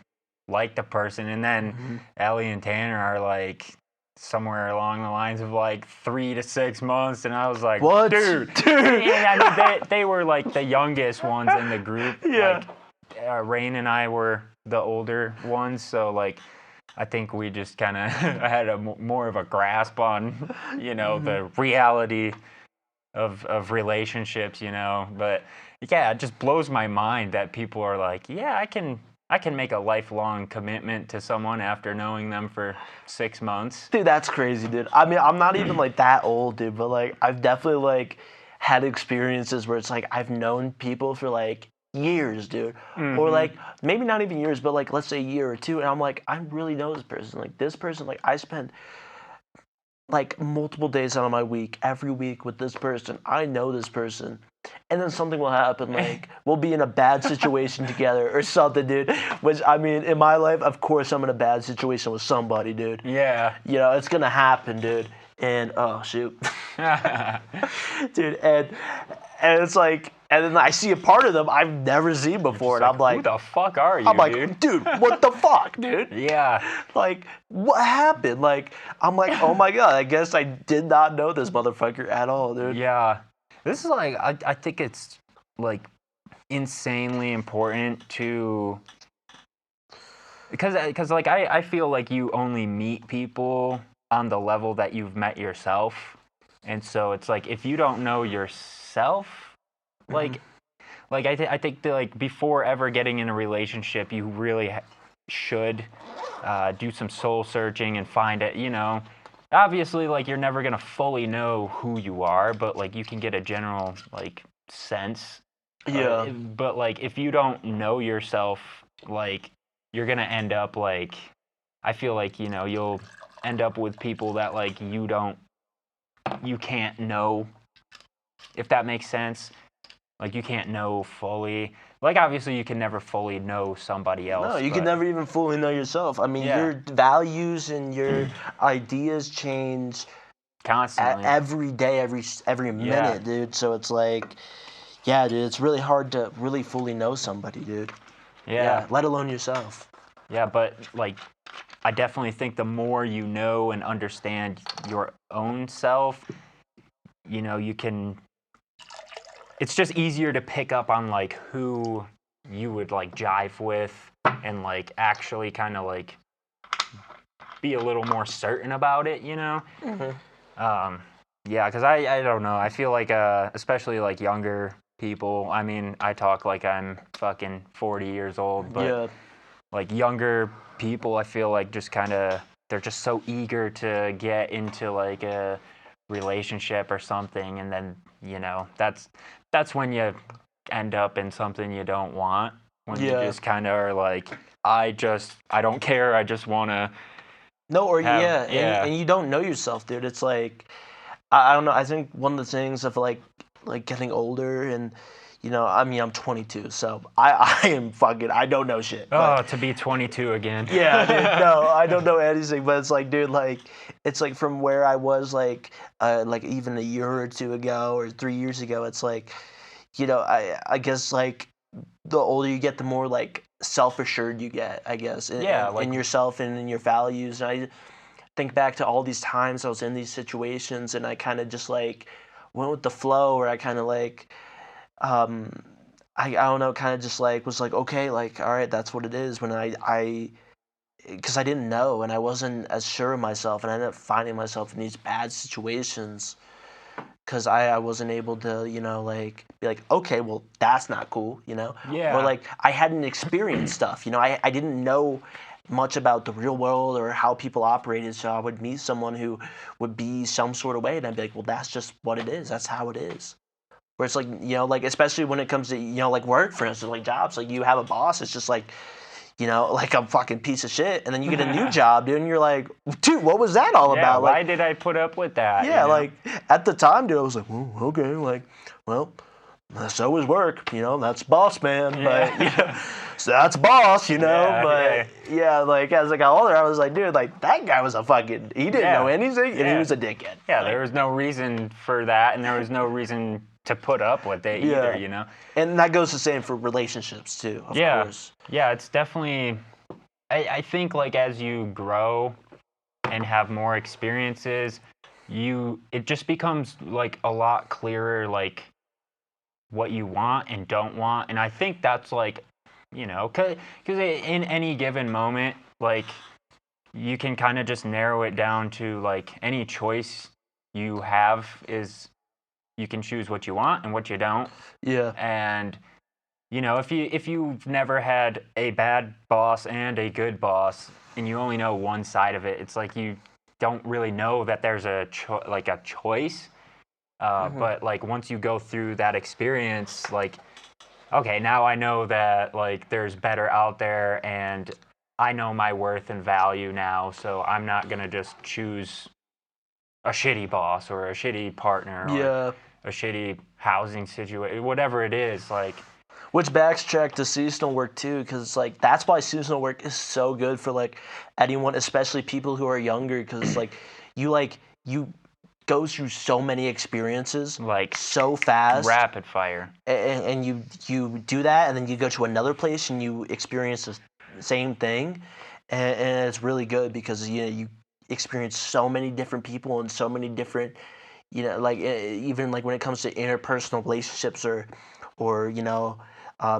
Speaker 1: like the person. And then Ellie and Tanner are like somewhere along the lines of like 3 to 6 months. And I was like,
Speaker 2: What?
Speaker 1: dude. And I mean, they were like the youngest ones in the group.
Speaker 2: Yeah.
Speaker 1: Like, Rain and I were the older ones. So like, I think we just kind of had more of a grasp on, the reality of relationships, But yeah, it just blows my mind that people are like, yeah, I can make a lifelong commitment to someone after knowing them for 6 months.
Speaker 2: Dude, that's crazy, dude. I mean, I'm not even like that old, dude, but like I've definitely like had experiences where it's like I've known people for like years, dude. Or like maybe not even years, but like let's say a year or two, and I'm like, I really know this person. Like this person, like I spend like multiple days out of my week, every week with this person. I know this person. And then something will happen, like we'll be in a bad situation together or something, dude. Which, I mean, in my life, of course, I'm in a bad situation with somebody, dude.
Speaker 1: Yeah.
Speaker 2: It's going to happen, dude. And, oh, shoot. Dude, and it's like, and then I see a part of them I've never seen before. And I'm like,
Speaker 1: who the fuck are you,
Speaker 2: I'm like,
Speaker 1: dude?
Speaker 2: What the fuck, dude?
Speaker 1: Yeah.
Speaker 2: Like, what happened? Like, I'm like, oh my God, I guess I did not know this motherfucker at all, dude.
Speaker 1: Yeah. This is like, I think it's like insanely important to, because like I feel like you only meet people on the level that you've met yourself. And so it's like, if you don't know yourself, like I think that like before ever getting in a relationship, you really should do some soul searching and find it, obviously, like, you're never going to fully know who you are, but, like, you can get a general, like, sense.
Speaker 2: Yeah.
Speaker 1: But, like, if you don't know yourself, like, you're going to end up, like, I feel like, you'll end up with people that, like, you can't know, if that makes sense. Like, you can't know fully. Like, obviously, you can never fully know somebody else.
Speaker 2: No, you can never even fully know yourself. I mean,
Speaker 1: Yeah.
Speaker 2: your values and your ideas change
Speaker 1: constantly
Speaker 2: every day, every minute, dude. So it's like, yeah, dude, it's really hard to really fully know somebody, dude.
Speaker 1: Yeah.
Speaker 2: Let alone yourself.
Speaker 1: Yeah, but, like, I definitely think the more you know and understand your own self, you can... It's just easier to pick up on, like, who you would, like, jive with and, like, actually kind of, like, be a little more certain about it,
Speaker 2: Mm-hmm.
Speaker 1: Yeah, because I don't know. I feel like, especially, like, younger people, I mean, I talk like I'm fucking 40 years old, but, like, younger people, I feel like just kind of, they're just so eager to get into, like, a relationship or something, and then, that's when you end up in something you don't want. When you just kind of are like, I don't care. I just want to.
Speaker 2: No, and you don't know yourself, dude. It's like, I don't know. I think one of the things of like getting older and, I mean, I'm 22, so I am fucking, I don't know shit.
Speaker 1: But, to be 22 again.
Speaker 2: Yeah, dude, no, I don't know anything, but it's like, dude, like, it's like from where I was, like even a year or two ago or 3 years ago, it's like, I guess, like, the older you get, the more, like, self-assured you get, I guess, in yourself and in your values. And I think back to all these times I was in these situations, and I kind of just, like, went with the flow, or I kind of, like, I don't know, kind of just, like, was like, okay, like, all right, that's what it is, when because I didn't know, and I wasn't as sure of myself, and I ended up finding myself in these bad situations because I wasn't able to, like, be like, okay, well, that's not cool,
Speaker 1: Yeah.
Speaker 2: Or, like, I hadn't experienced stuff, I didn't know much about the real world or how people operated, so I would meet someone who would be some sort of way, and I'd be like, well, that's just what it is, that's how it is. Where it's like, like, especially when it comes to, like, work, for instance, like, jobs, like, you have a boss, it's just like, like a fucking piece of shit, and then you get a new job, dude, and you're like, dude, what was that all about?
Speaker 1: Why
Speaker 2: like,
Speaker 1: did I put up with that?
Speaker 2: Yeah, like, at the time, dude, I was like, well, okay, like, well, so is work, that's boss, man, but, so that's boss, but, like, as I got older, I was like, dude, like, that guy was a fucking, he didn't know anything, and he was a dickhead.
Speaker 1: Yeah,
Speaker 2: like,
Speaker 1: there was no reason for that, and there was no reason to put up with it
Speaker 2: Yeah.
Speaker 1: either, you know?
Speaker 2: And that goes the same for relationships too, of
Speaker 1: Yeah.
Speaker 2: course.
Speaker 1: Yeah, it's definitely, I think like as you grow and have more experiences, it just becomes like a lot clearer, like what you want and don't want. And I think that's like, you know, because in any given moment, like you can kind of just narrow it down to like any choice you have is you can choose what you want and what you don't.
Speaker 2: Yeah.
Speaker 1: And you know, if you've never had a bad boss and a good boss and you only know one side of it, it's like you don't really know that there's a choice. But like once you go through that experience, like okay, now I know that like there's better out there and I know my worth and value now, so I'm not gonna just choose a shitty boss or a shitty partner or
Speaker 2: Yeah.
Speaker 1: a shitty housing situation, whatever it is, like.
Speaker 2: Which backtrack to seasonal work too, because like that's why seasonal work is so good for like anyone, especially people who are younger, because you go through so many experiences
Speaker 1: Like
Speaker 2: so fast,
Speaker 1: rapid fire.
Speaker 2: and you do that, and then you go to another place and you experience the same thing, and it's really good because you experience so many different people and so many different like even like when it comes to interpersonal relationships or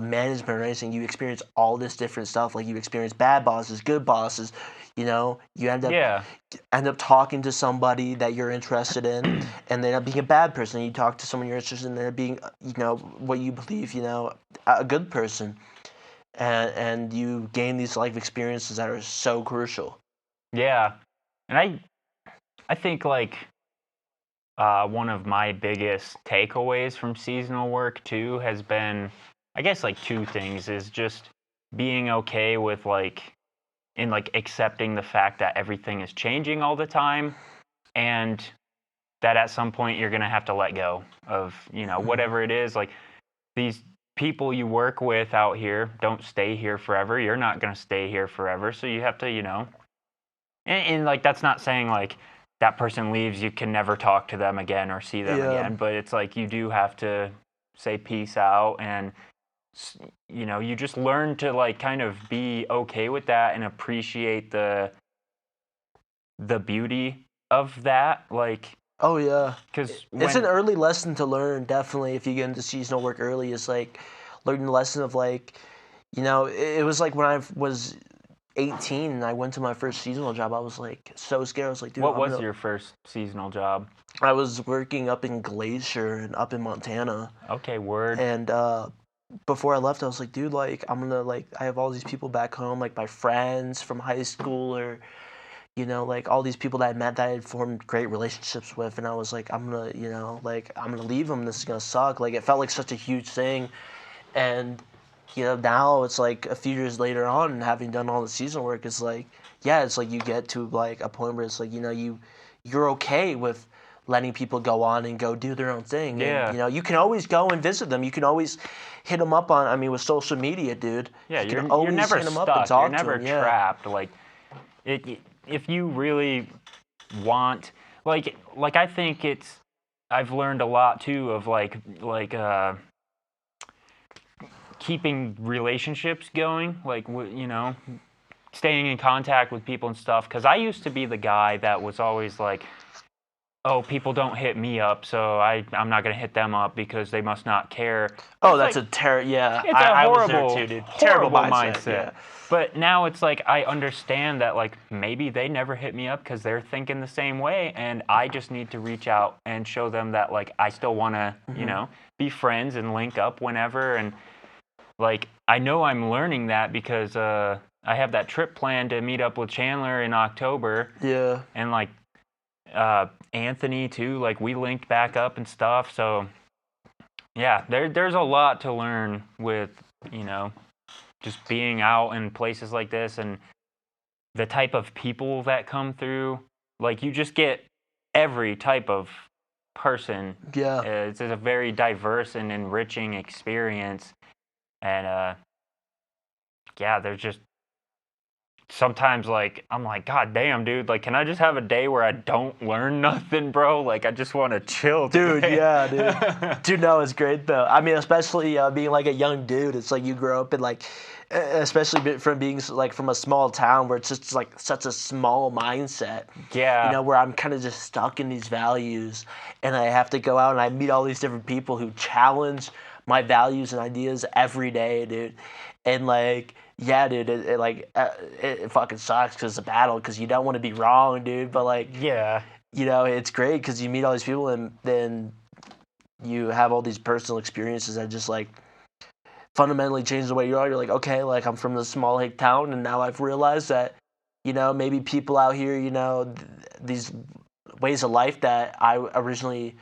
Speaker 2: management or anything, you experience all this different stuff. Like you experience bad bosses, good bosses. You end up talking to somebody that you're interested in, and they end up being a bad person. You talk to someone you're interested in, and they're being what you believe a good person, and you gain these life experiences that are so crucial.
Speaker 1: Yeah, and I think like one of my biggest takeaways from seasonal work too has been, I guess like two things is just being okay with like in like accepting the fact that everything is changing all the time and that at some point you're going to have to let go of, whatever it is. Like these people you work with out here don't stay here forever. You're not going to stay here forever. So you have to, and like that's not saying like that person leaves, you can never talk to them again or see them again. But it's like you do have to say peace out and you just learn to like kind of be okay with that and appreciate the beauty of that, like.
Speaker 2: Oh yeah,
Speaker 1: Because
Speaker 2: it's an early lesson to learn. Definitely, if you get into seasonal work early, is like learning the lesson of like, it was like when I was 18 and I went to my first seasonal job. I was like so scared. I was like, dude,
Speaker 1: what was your first seasonal job?
Speaker 2: I was working up in Glacier and up in Montana.
Speaker 1: Okay, word.
Speaker 2: And before I left, I was like, dude, like I'm gonna like I have all these people back home, like my friends from high school or like all these people that I met that I had formed great relationships with, and I was like, I'm gonna, I'm gonna leave them. This is gonna suck. Like it felt like such a huge thing, and now it's like a few years later on, and having done all the seasonal work, it's like, yeah, it's like you get to like a point where it's like you're okay with letting people go on and go do their own thing.
Speaker 1: Yeah.
Speaker 2: And, you can always go and visit them. You can always hit them up on. I mean, with social media, dude.
Speaker 1: Yeah,
Speaker 2: you
Speaker 1: you're
Speaker 2: can always
Speaker 1: never
Speaker 2: hit them
Speaker 1: stuck.
Speaker 2: up and talk
Speaker 1: You're
Speaker 2: to
Speaker 1: never
Speaker 2: them. Yeah.
Speaker 1: trapped. Like if you really want, like I think I've learned a lot too of like keeping relationships going, like staying in contact with people and stuff. Because I used to be the guy that was always like, oh, people don't hit me up, so I'm not gonna hit them up because they must not care.
Speaker 2: Oh,
Speaker 1: It's
Speaker 2: that's
Speaker 1: like,
Speaker 2: a terrible. Yeah,
Speaker 1: it's
Speaker 2: I
Speaker 1: a
Speaker 2: was there
Speaker 1: horrible,
Speaker 2: too, dude. Terrible mindset. Yeah.
Speaker 1: But now it's like I understand that like maybe they never hit me up because they're thinking the same way, and I just need to reach out and show them that like I still want to be friends and link up whenever. And like I know I'm learning that because I have that trip planned to meet up with Chandler in October.
Speaker 2: Yeah.
Speaker 1: And like Anthony too, like we linked back up and stuff. So yeah, there's a lot to learn with just being out in places like this and the type of people that come through. Like you just get every type of person.
Speaker 2: Yeah.
Speaker 1: It's a very diverse and enriching experience. And yeah, there's just sometimes like I'm like, God damn, dude, like can I just have a day where I don't learn nothing, bro? Like I just want to chill
Speaker 2: Dude,
Speaker 1: today.
Speaker 2: yeah, dude. Dude, no, it's great though. I mean, especially being like a young dude, it's like you grow up in like, especially from being like from a small town where it's just like such a small mindset. You
Speaker 1: Yeah.
Speaker 2: know, where I'm kind of just stuck in these values, and I have to go out and I meet all these different people who challenge my values and ideas every day, dude. And like, yeah, dude, it fucking sucks because it's a battle because you don't want to be wrong, dude. But like,
Speaker 1: Yeah.
Speaker 2: you know, it's great because you meet all these people and then you have all these personal experiences that just like fundamentally change the way you are. You're like, okay, like I'm from this small hick town, and now I've realized that, you know, maybe people out here, you know, these ways of life that I originally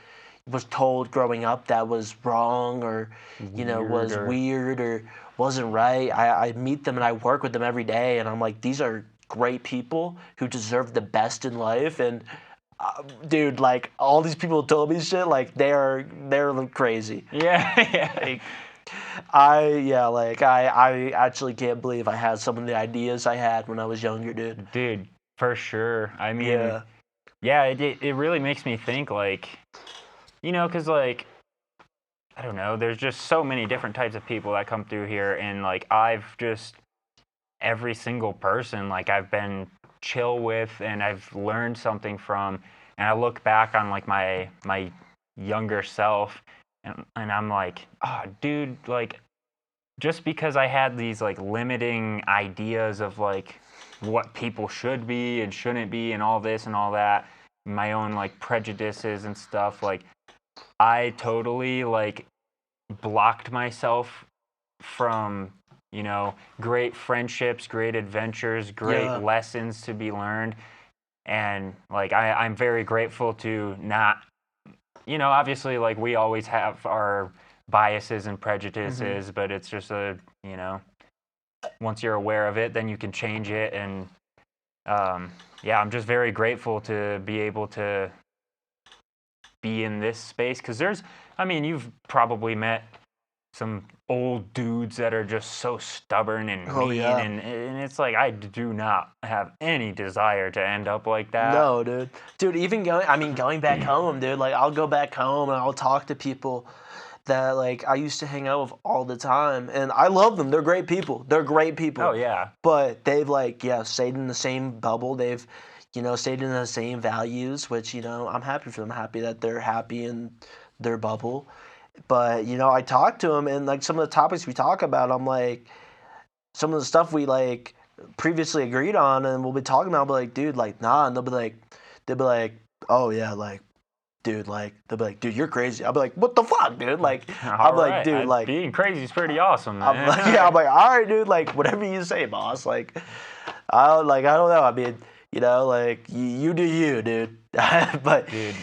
Speaker 2: was told growing up that was wrong or, you know,
Speaker 1: Weird
Speaker 2: was
Speaker 1: or
Speaker 2: weird or wasn't right. I meet them and I work with them every day, and I'm like, these are great people who deserve the best in life. And dude, like all these people told me shit, like they're crazy.
Speaker 1: yeah, yeah.
Speaker 2: Like I actually can't believe I had some of the ideas I had when I was younger, dude.
Speaker 1: Dude, for sure. I mean,
Speaker 2: Yeah.
Speaker 1: yeah, it really makes me think like, you know, cuz like I don't know, there's just so many different types of people that come through here and like I've just every single person like I've been chill with and I've learned something from and I look back on like my younger self and I'm like, "Oh, dude, like just because I had these like limiting ideas of like what people should be and shouldn't be and all this and all that, my own like prejudices and stuff, like I totally like blocked myself from, you know, great friendships, great adventures, great
Speaker 2: Yeah.
Speaker 1: lessons to be learned. And like I'm very grateful to not, you know, obviously like we always have our biases and
Speaker 2: Hmm.
Speaker 1: prejudices, but it's just a, you know, once you're aware of it, then you can change it. And yeah, I'm just very grateful to be able to be in this space because there's, I mean, you've probably met some old dudes that are just so stubborn and
Speaker 2: Oh
Speaker 1: mean
Speaker 2: yeah.
Speaker 1: and it's like I do not have any desire to end up like that.
Speaker 2: No, dude. Dude, even going back home, dude, like I'll go back home and I'll talk to people that like I used to hang out with all the time, and I love them. They're great people. They're great
Speaker 1: Oh
Speaker 2: people.
Speaker 1: yeah.
Speaker 2: But they've like, yeah, stayed in the same bubble. They've, you know, stayed in the same values, which, you know, I'm happy for them. I'm happy that they're happy in their bubble. But, you know, I talk to them, and like some of the topics we talk about, I'm like, some of the stuff we like previously agreed on and we'll be talking about, I'll be like, dude, like, nah. And they'll be like, oh yeah, like, dude, like, they'll be like, dude, you're crazy. I'll be like, what the fuck, dude? Like,
Speaker 1: All
Speaker 2: I'm like,
Speaker 1: right.
Speaker 2: dude, like,
Speaker 1: Being crazy is pretty awesome,
Speaker 2: I'm
Speaker 1: man.
Speaker 2: like, yeah, I'm like, all right, dude, like, whatever you say, boss. Like, I don't know. I mean, you know, like, you do you, dude. But
Speaker 1: Dude,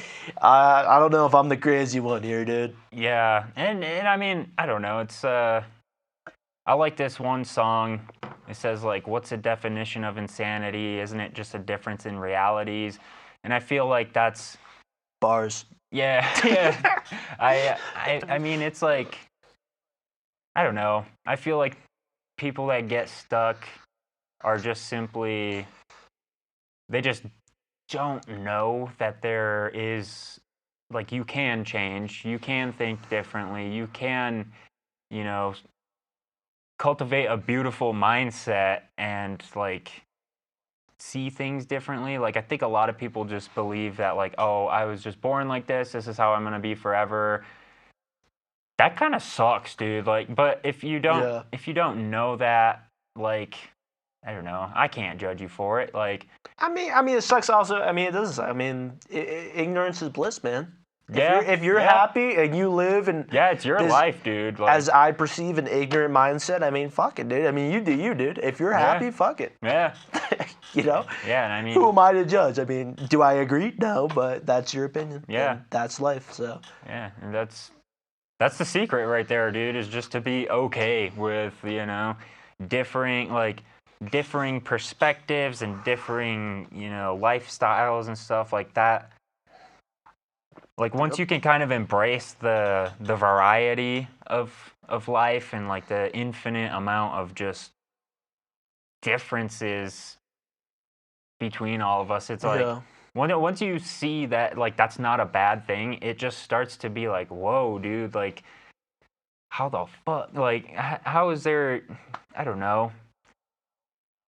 Speaker 2: I don't know if I'm the crazy one here, dude.
Speaker 1: yeah. And I mean, I don't know. It's I like this one song. It says like what's the definition of insanity? Isn't it just a difference in realities? And I feel like that's
Speaker 2: Bars.
Speaker 1: yeah, yeah. I mean it's like I don't know. I feel like people that get stuck are just simply they just don't know that there is like you can change, you can think differently, you can, you know, cultivate a beautiful mindset and like see things differently. Like I think a lot of people just believe that like, oh, I was just born like this is how I'm going to be forever. That kind of sucks, dude. Like but
Speaker 2: Yeah.
Speaker 1: if you don't know that, like I don't know. I can't judge you for it. Like
Speaker 2: I mean, it sucks. Also, I mean, it does. I mean, ignorance is bliss, man.
Speaker 1: yeah,
Speaker 2: If you're
Speaker 1: yeah.
Speaker 2: happy and you live in
Speaker 1: Yeah, it's your
Speaker 2: this,
Speaker 1: life, dude. Like
Speaker 2: as I perceive, an ignorant mindset, I mean, fuck it, dude. I mean, you do you, dude. If you're
Speaker 1: yeah.
Speaker 2: happy, fuck it.
Speaker 1: Yeah.
Speaker 2: You know,
Speaker 1: Yeah, and I
Speaker 2: who
Speaker 1: mean,
Speaker 2: am I to judge? I mean, do I agree? No, but that's your opinion,
Speaker 1: yeah.
Speaker 2: and that's life. So,
Speaker 1: Yeah, and that's the secret right there, dude, is just to be okay with, you know, differing like differing perspectives and differing, you know, lifestyles and stuff like that. Like once
Speaker 2: yep.
Speaker 1: you can kind of embrace the variety of life and like the infinite amount of just differences between all of us. It's like
Speaker 2: Yeah.
Speaker 1: once you see that like that's not a bad thing, it just starts to be like, whoa, dude, like how the fuck, like how is there, I don't know,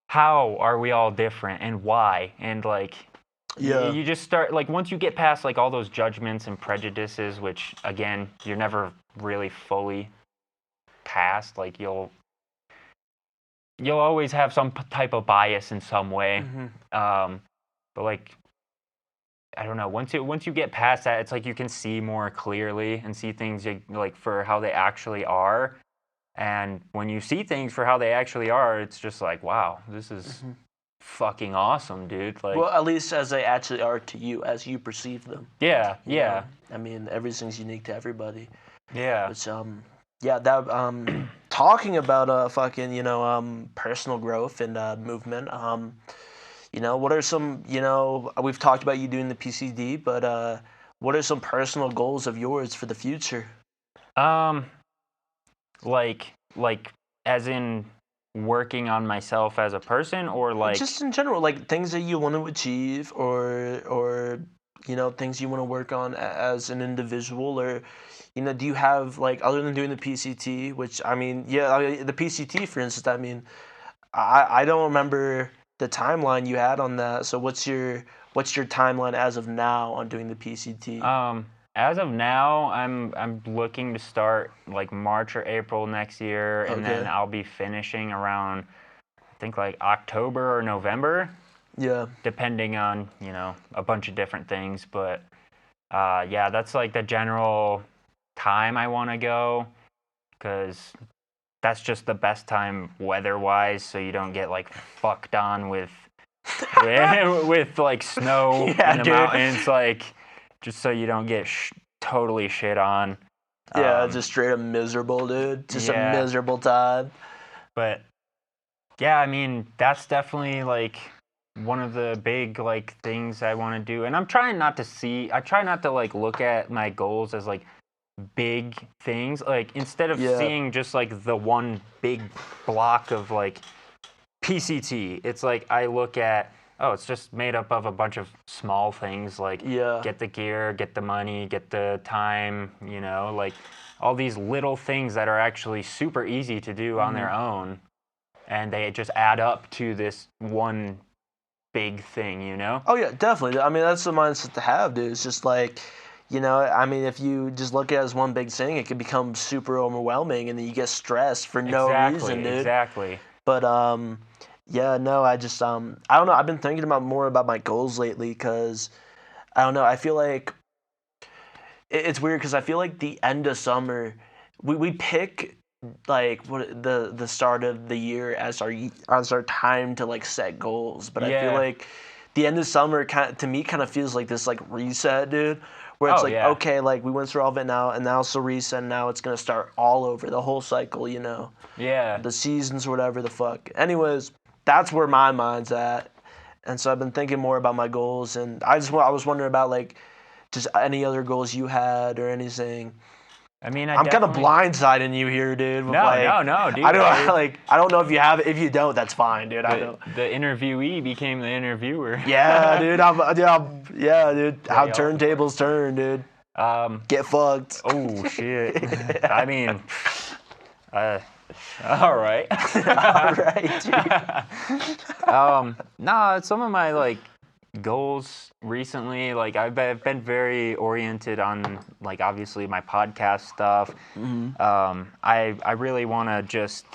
Speaker 1: how are we all different and why? And like
Speaker 2: Yeah.
Speaker 1: you just start like once you get past like all those judgments and prejudices, which again you're never really fully past, like you'll always have some type of bias in some way. But like I don't know, once you get past that, it's like you can see more clearly and see things like for how they actually are. And when you see things for how they actually are, it's just like, wow, this is fucking awesome, dude. Like,
Speaker 2: Well, at least as they actually are to you, as you perceive them.
Speaker 1: yeah,
Speaker 2: you
Speaker 1: yeah,
Speaker 2: know? I mean, everything's unique to everybody.
Speaker 1: yeah.
Speaker 2: Which yeah, that talking about fucking personal growth and movement. What are some we've talked about you doing the PCD, but what are some personal goals of yours for the future?
Speaker 1: Um, like as in working on myself as a person, or like
Speaker 2: Just in general, like things that you want to achieve, or things you want to work on as an individual, or do you have, like, other than doing the PCT, which I mean, the PCT, for instance, I mean, I don't remember the timeline you had on that. So what's your timeline as of now on doing the PCT?
Speaker 1: As of now, I'm looking to start like March or April next year, and then
Speaker 2: Okay.
Speaker 1: I'll be finishing around I think like October or November,
Speaker 2: Yeah.
Speaker 1: depending on a bunch of different things. But yeah, that's like the general time I want to go, because that's just the best time weather-wise, so you don't get like fucked on with with like snow
Speaker 2: Yeah,
Speaker 1: in the
Speaker 2: dude.
Speaker 1: mountains, like just so you don't get totally shit on.
Speaker 2: Yeah, just straight up miserable, dude. Just a
Speaker 1: yeah.
Speaker 2: miserable time.
Speaker 1: But yeah, I mean that's definitely like one of the big like things I want to do, and I try not to like look at my goals as like big things, like instead of
Speaker 2: Yeah.
Speaker 1: seeing just like the one big block of like PCT, it's like I look at, oh, it's just made up of a bunch of small things, like
Speaker 2: Yeah.
Speaker 1: get the gear, get the money, get the time, like all these little things that are actually super easy to do on their own, and they just add up to this one big thing.
Speaker 2: Oh yeah, definitely. I mean, that's the mindset to have, dude. It's just like, I mean, if you just look at it as one big thing, it can become super overwhelming, and then you get stressed for no reason, dude.
Speaker 1: Exactly.
Speaker 2: But yeah, no, I just I don't know. I've been thinking more about my goals lately, because I don't know. I feel like it's weird, because I feel like the end of summer, we pick like what the start of the year as our time to like set goals, but I feel
Speaker 1: Yeah.
Speaker 2: like the end of summer to me kind of feels like this like reset, dude, where it's
Speaker 1: Oh,
Speaker 2: like,
Speaker 1: yeah.
Speaker 2: okay, like we went through all of it now, and now it's a reset, and now it's gonna start all over the whole cycle,
Speaker 1: Yeah.
Speaker 2: the seasons or whatever the fuck. Anyways, that's where my mind's at, and so I've been thinking more about my goals, and I was wondering about like just any other goals you had or anything.
Speaker 1: I mean,
Speaker 2: I'm kind of blindsiding you here, dude. With
Speaker 1: No,
Speaker 2: like,
Speaker 1: no, dude.
Speaker 2: I don't know if you have it. If you don't, that's fine, dude. I don't.
Speaker 1: The interviewee became the interviewer.
Speaker 2: Yeah, dude. Yeah, dude. How
Speaker 1: Yeah.
Speaker 2: turntables turn, dude. Get fucked.
Speaker 1: Oh shit. I mean, all right.
Speaker 2: All right, dude.
Speaker 1: Nah, some of my like goals recently, like I've been very oriented on like obviously my podcast stuff. I really want to just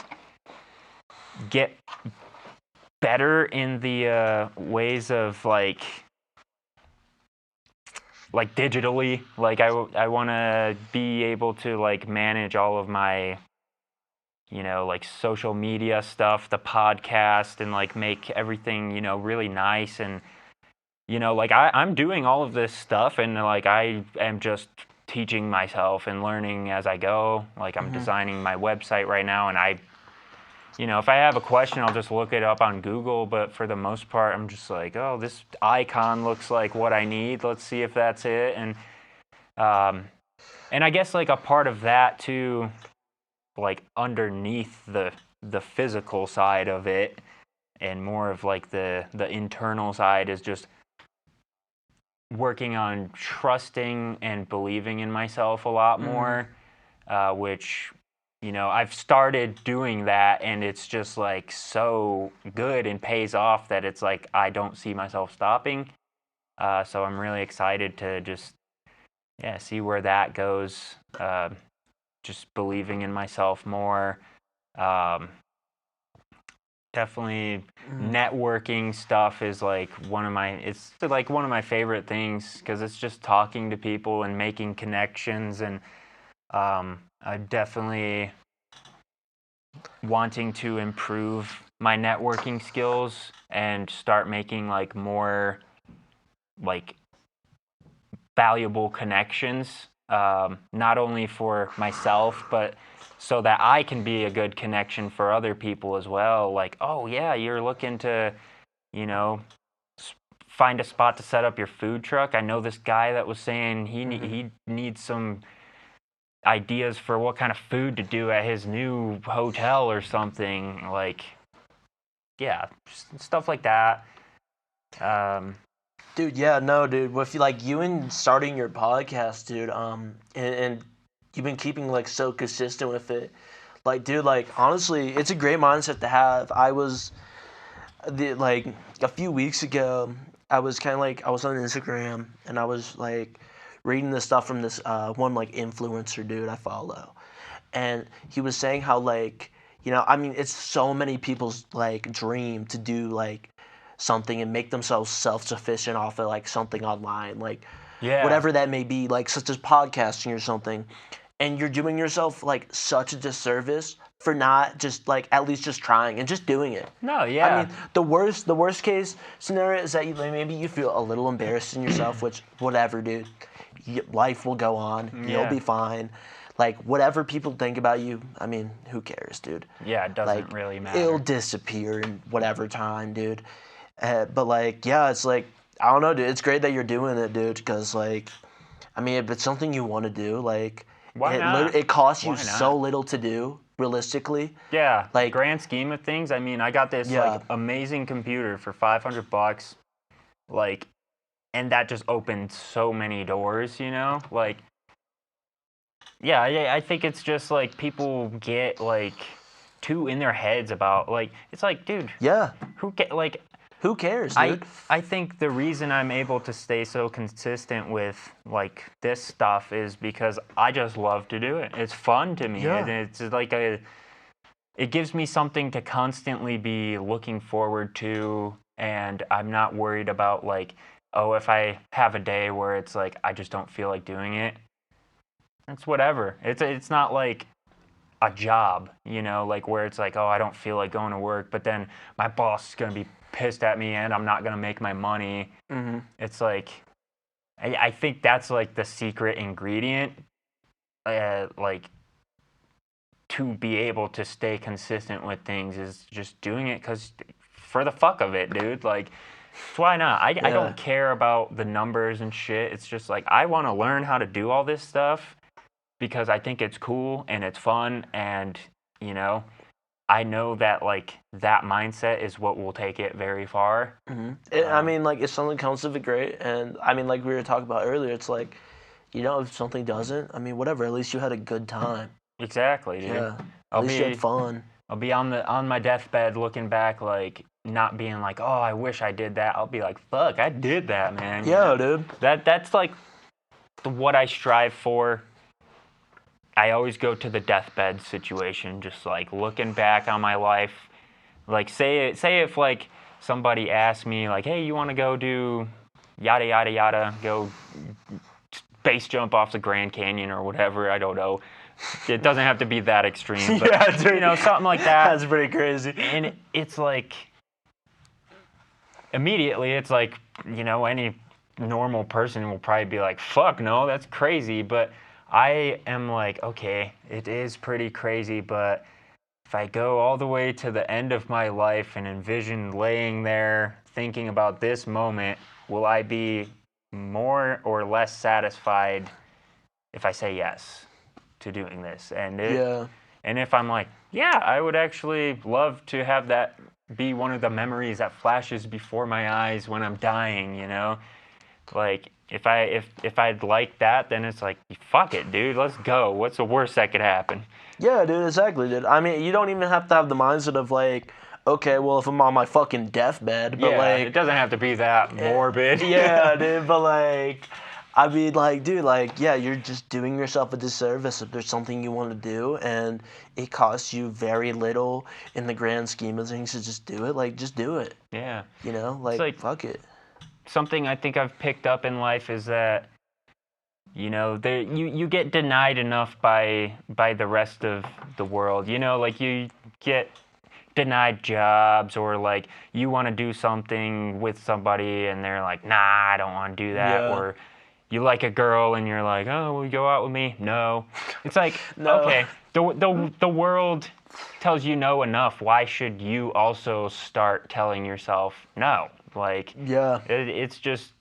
Speaker 1: get better in the ways of like digitally. Like I want to be able to like manage all of my like social media stuff, the podcast, and like make everything really nice. And like I'm doing all of this stuff, and like I am just teaching myself and learning as I go. Like I'm designing my website right now, and if I have a question, I'll just look it up on Google. But for the most part, I'm just like, oh, this icon looks like what I need. Let's see if that's it. And I guess like a part of that too, like underneath the physical side of it, and more of like the internal side is just working on trusting and believing in myself a lot more, which, you know, I've started doing that, and it's just like so good and pays off that it's like I don't see myself stopping. So I'm really excited to just, yeah, see where that goes. Just believing in myself more. Um, Definitely networking stuff is like it's like one of my favorite things because it's just talking to people and making connections, and I definitely wanting to improve my networking skills and start making like more like valuable connections, not only for myself but so that I can be a good connection for other people as well. Like, oh yeah, you're looking to, you know, find a spot to set up your food truck. I know this guy that was saying he needs some ideas for what kind of food to do at his new hotel or something. Like, yeah, stuff like that.
Speaker 2: Dude, yeah, no, dude. With like you and starting your podcast, dude, and you've been keeping like so consistent with it. Like, dude, like honestly, it's a great mindset to have. Like a few weeks ago, I was kind of like I was on Instagram and I was like reading this stuff from this one like influencer dude I follow, and he was saying how like I mean it's so many people's like dream to do like something and make themselves self-sufficient off of like something online, like
Speaker 1: Yeah.
Speaker 2: whatever that may be, like such as podcasting or something, and you're doing yourself like such a disservice for not just like at least just trying and just doing it.
Speaker 1: No, yeah.
Speaker 2: I mean, the worst case scenario is that maybe you feel a little embarrassed in yourself, which whatever, dude. Life will go on. You'll
Speaker 1: Yeah.
Speaker 2: be fine. Like whatever people think about you, I mean, who cares, dude?
Speaker 1: Yeah, it doesn't
Speaker 2: Like
Speaker 1: really matter.
Speaker 2: it'll disappear in whatever time, dude. But like, yeah, it's like I don't know, dude. It's great that you're doing it, dude. Because like, I mean, if it's something you want to do, like,
Speaker 1: Why not?
Speaker 2: it costs you
Speaker 1: Why not?
Speaker 2: so little to do, realistically.
Speaker 1: Yeah,
Speaker 2: Like-
Speaker 1: grand scheme of things. I mean, I got this
Speaker 2: Yeah.
Speaker 1: like amazing computer for $500, like, and that just opened so many doors. You know, like, yeah, I think it's just like people get like too in their heads about like it's like, dude,
Speaker 2: Yeah.
Speaker 1: who get like
Speaker 2: Who cares, dude?
Speaker 1: I think the reason I'm able to stay so consistent with like this stuff is because I just love to do it. It's fun to me.
Speaker 2: Yeah.
Speaker 1: And it's like it gives me something to constantly be looking forward to, and I'm not worried about like, oh, if I have a day where it's like I just don't feel like doing it. It's whatever. It's not like a job, you know, like where it's like, oh, I don't feel like going to work, but then my boss is going to be pissed at me and I'm not going to make my money.
Speaker 2: Mm-hmm.
Speaker 1: It's like, I think that's like the secret ingredient, like to be able to stay consistent with things is just doing it because for the fuck of it, dude. Like, why not? I don't care about the numbers and shit. It's just like, I want to learn how to do all this stuff because I think it's cool and it's fun, and you know, I know that like that mindset is what will take it very far.
Speaker 2: Mm-hmm. I mean, like if something comes of it, great. And I mean, like we were talking about earlier, it's like, if something doesn't, I mean, whatever. At least you had a good time.
Speaker 1: Exactly, dude.
Speaker 2: Yeah. At least you had fun.
Speaker 1: I'll be on my deathbed looking back, like not being like, oh, I wish I did that. I'll be like, fuck, I did that, man.
Speaker 2: Yeah, dude.
Speaker 1: That's like what I strive for. I always go to the deathbed situation, just like looking back on my life. Like say if like somebody asked me like, hey, you want to go do yada yada yada, go base jump off the Grand Canyon or whatever, I don't know. It doesn't have to be that extreme, but
Speaker 2: Yeah, dude.
Speaker 1: something like that.
Speaker 2: That's pretty crazy.
Speaker 1: And it's like immediately it's like, any normal person will probably be like, fuck no, that's crazy. But I am like, okay, it is pretty crazy, but if I go all the way to the end of my life and envision laying there thinking about this moment, will I be more or less satisfied if I say yes to doing this? And
Speaker 2: Yeah.
Speaker 1: and if I'm like, yeah, I would actually love to have that be one of the memories that flashes before my eyes when I'm dying, you know? Like if I'd like that, then it's like, fuck it, dude, let's go. What's the worst that could happen?
Speaker 2: Yeah, dude, exactly, dude. I mean, you don't even have to have the mindset of like, okay, well, if I'm on my fucking deathbed, but
Speaker 1: Yeah,
Speaker 2: like,
Speaker 1: it doesn't have to be that morbid.
Speaker 2: yeah, dude, but like, I mean, like, dude, like, yeah, you're just doing yourself a disservice if there's something you want to do and it costs you very little in the grand scheme of things to just do it. Like, just do it.
Speaker 1: Yeah.
Speaker 2: You know,
Speaker 1: It's like
Speaker 2: fuck it.
Speaker 1: something I think I've picked up in life is that, you know, you get denied enough by the rest of the world. You know, like you get denied jobs, or like you want to do something with somebody and they're like, nah, I don't want to do that.
Speaker 2: Yeah.
Speaker 1: Or you like a girl and you're like, oh, will you go out with me? No. It's like,
Speaker 2: No.
Speaker 1: okay, the world tells you no enough. Why should you also start telling yourself no? Like,
Speaker 2: Yeah.
Speaker 1: it's just,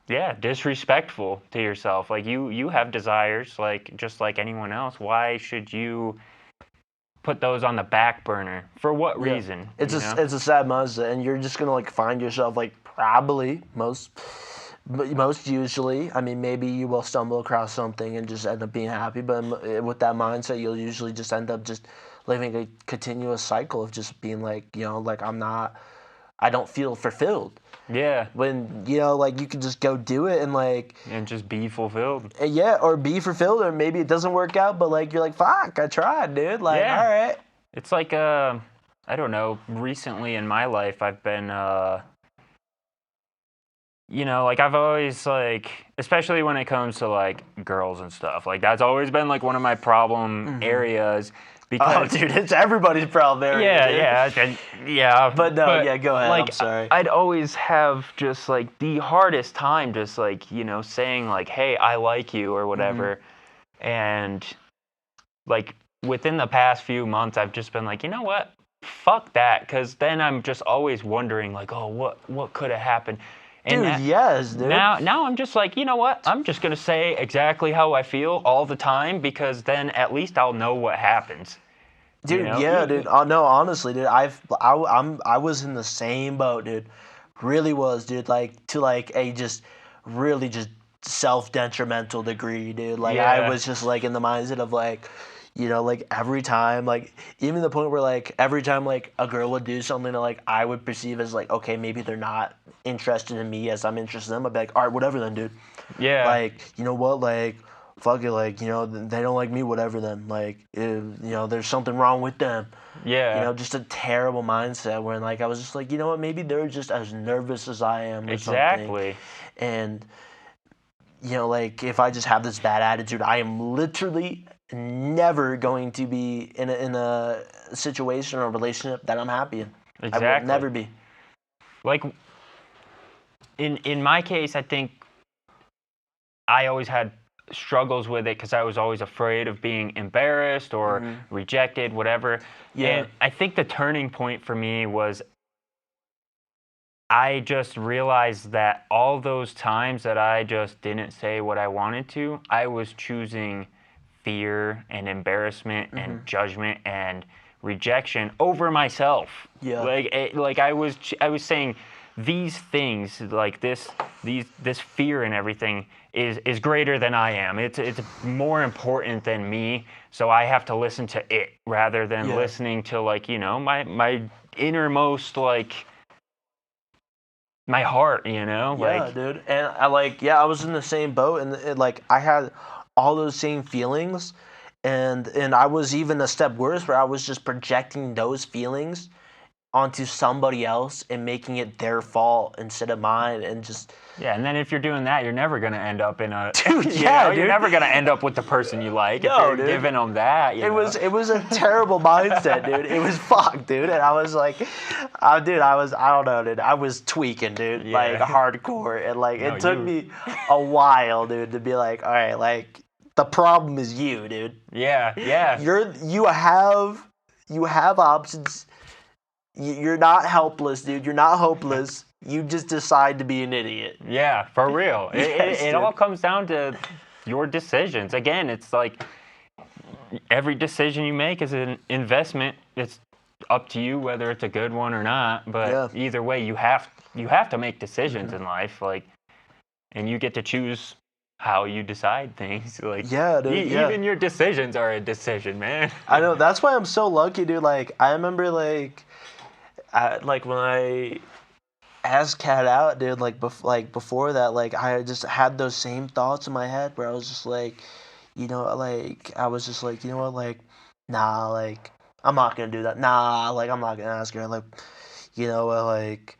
Speaker 1: yeah, disrespectful to yourself. Like you have desires, like just like anyone else. Why should you put those on the back burner? For what
Speaker 2: Yeah.
Speaker 1: reason?
Speaker 2: It's
Speaker 1: you
Speaker 2: a
Speaker 1: know?
Speaker 2: it's a sad mindset, and you're just gonna like find yourself like probably most usually. I mean, maybe you will stumble across something and just end up being happy, but with that mindset, you'll usually just end up just living a continuous cycle of just being like, you know, like I don't feel fulfilled.
Speaker 1: Yeah,
Speaker 2: When, you know, like you can just go do it and like,
Speaker 1: and just be fulfilled.
Speaker 2: yeah, or be fulfilled, or maybe it doesn't work out, but like you're like, fuck, I tried, dude. Like,
Speaker 1: Yeah.
Speaker 2: all right.
Speaker 1: It's like I don't know. Recently in my life, I've been you know, like I've always like, especially when it comes to like girls and stuff, like that's always been like one of my problem areas.
Speaker 2: Oh,
Speaker 1: Because
Speaker 2: dude, it's everybody's problem area.
Speaker 1: yeah,
Speaker 2: dude.
Speaker 1: yeah.
Speaker 2: But no, yeah, go ahead.
Speaker 1: Like,
Speaker 2: I'm sorry.
Speaker 1: I'd always have just like the hardest time, just like, you know, saying like, "Hey, I like you" or whatever. And like within the past few months, I've just been like, you know what? Fuck that, because then I'm just always wondering like, oh, what could have happened? And
Speaker 2: Dude, yes, dude.
Speaker 1: now I'm just like, you know what? I'm just gonna say exactly how I feel all the time, because then at least I'll know what happens.
Speaker 2: Dude,
Speaker 1: you know?
Speaker 2: yeah, dude. No, honestly, dude, I was in the same boat, dude. Really was, dude. Like to like a just really just self-detrimental degree, dude. Like I
Speaker 1: Yeah.
Speaker 2: was just like in the mindset of like, you know, like every time, like even the point where like every time like a girl would do something that like I would perceive as like, okay, maybe they're not interested in me as I'm interested in them, I'd be like, all right, whatever then, dude.
Speaker 1: Yeah.
Speaker 2: Like, you know what, like, fuck it, like, you know, they don't like me, whatever then. Like, you know, there's something wrong with them.
Speaker 1: Yeah.
Speaker 2: You know, just a terrible mindset where, like, I was just like, you know what, maybe they're just as nervous as I am or something.
Speaker 1: Exactly.
Speaker 2: And, you know, like, if I just have this bad attitude, I am literally never going to be in a situation or a relationship that I'm happy in. I will
Speaker 1: Exactly.
Speaker 2: never be.
Speaker 1: Like in my case, I think I always had struggles with it because I was always afraid of being embarrassed or rejected, whatever.
Speaker 2: Yeah.
Speaker 1: And I think the turning point for me was I just realized that all those times that I just didn't say what I wanted to, I was choosing fear and embarrassment and judgment and rejection over myself.
Speaker 2: Yeah.
Speaker 1: Like I was saying these things, like this fear and everything is greater than I am. It's more important than me, so I have to listen to it rather than listening to, like, you know, my innermost, like, my heart, you know?
Speaker 2: Yeah,
Speaker 1: Like,
Speaker 2: dude. And I was in the same boat, and like I had all those same feelings, and I was even a step worse where I was just projecting those feelings onto somebody else and making it their fault instead of mine, and just
Speaker 1: yeah, and then if you're doing that, you're never gonna end up in a
Speaker 2: Dude,
Speaker 1: you
Speaker 2: yeah,
Speaker 1: know,
Speaker 2: dude.
Speaker 1: you're never gonna end up with the person you like if
Speaker 2: No,
Speaker 1: you're
Speaker 2: dude.
Speaker 1: giving them that. You
Speaker 2: it was a terrible mindset, dude. It was fucked, dude. And I was like, I don't know, dude. I was tweaking, dude,
Speaker 1: Yeah.
Speaker 2: like hardcore, and like
Speaker 1: No,
Speaker 2: it took
Speaker 1: you-
Speaker 2: me a while, dude, to be like, all right, like the problem is you, dude.
Speaker 1: Yeah, yeah.
Speaker 2: You have options. You're not helpless, dude. You're not hopeless. You just decide to be an idiot.
Speaker 1: Yeah, for real.
Speaker 2: Yes,
Speaker 1: It
Speaker 2: dude.
Speaker 1: all comes down to your decisions. Again, it's like every decision you make is an investment. It's up to you whether it's a good one or not. But
Speaker 2: Yeah.
Speaker 1: either way, you have to make decisions in life, like, and you get to choose how you decide things. Like,
Speaker 2: Yeah, dude, yeah.
Speaker 1: even your decisions are a decision, man.
Speaker 2: I know. That's why I'm so lucky, dude. Like, I remember, like when I asked Cat out, dude, like, before that, like, I just had those same thoughts in my head where I was just like, I was just like, you know what, like, nah, like, I'm not gonna do that. Nah, like, I'm not gonna ask her. Like, like,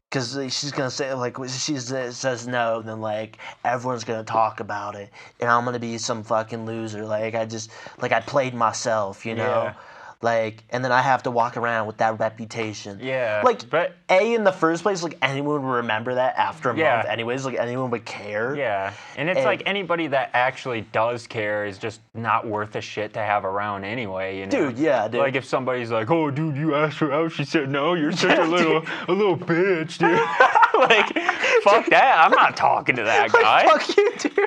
Speaker 2: because she's gonna say, like, she says no, then, like, everyone's gonna talk about it, and I'm gonna be some fucking loser. Like, I played myself,
Speaker 1: Yeah.
Speaker 2: Like, and then I have to walk around with that reputation.
Speaker 1: Yeah,
Speaker 2: Like,
Speaker 1: but
Speaker 2: in the first place, like, anyone would remember that after a
Speaker 1: Yeah.
Speaker 2: month anyways. Like, anyone would care.
Speaker 1: yeah, and it's
Speaker 2: And-
Speaker 1: like anybody that actually does care is just not worth a shit to have around anyway, you know?
Speaker 2: Dude, yeah, dude.
Speaker 1: Like if somebody's like, "Oh, dude, you asked her out," she said no. You're such a little bitch, dude. Like, fuck that. I'm not talking to that guy.
Speaker 2: Like, fuck you, dude.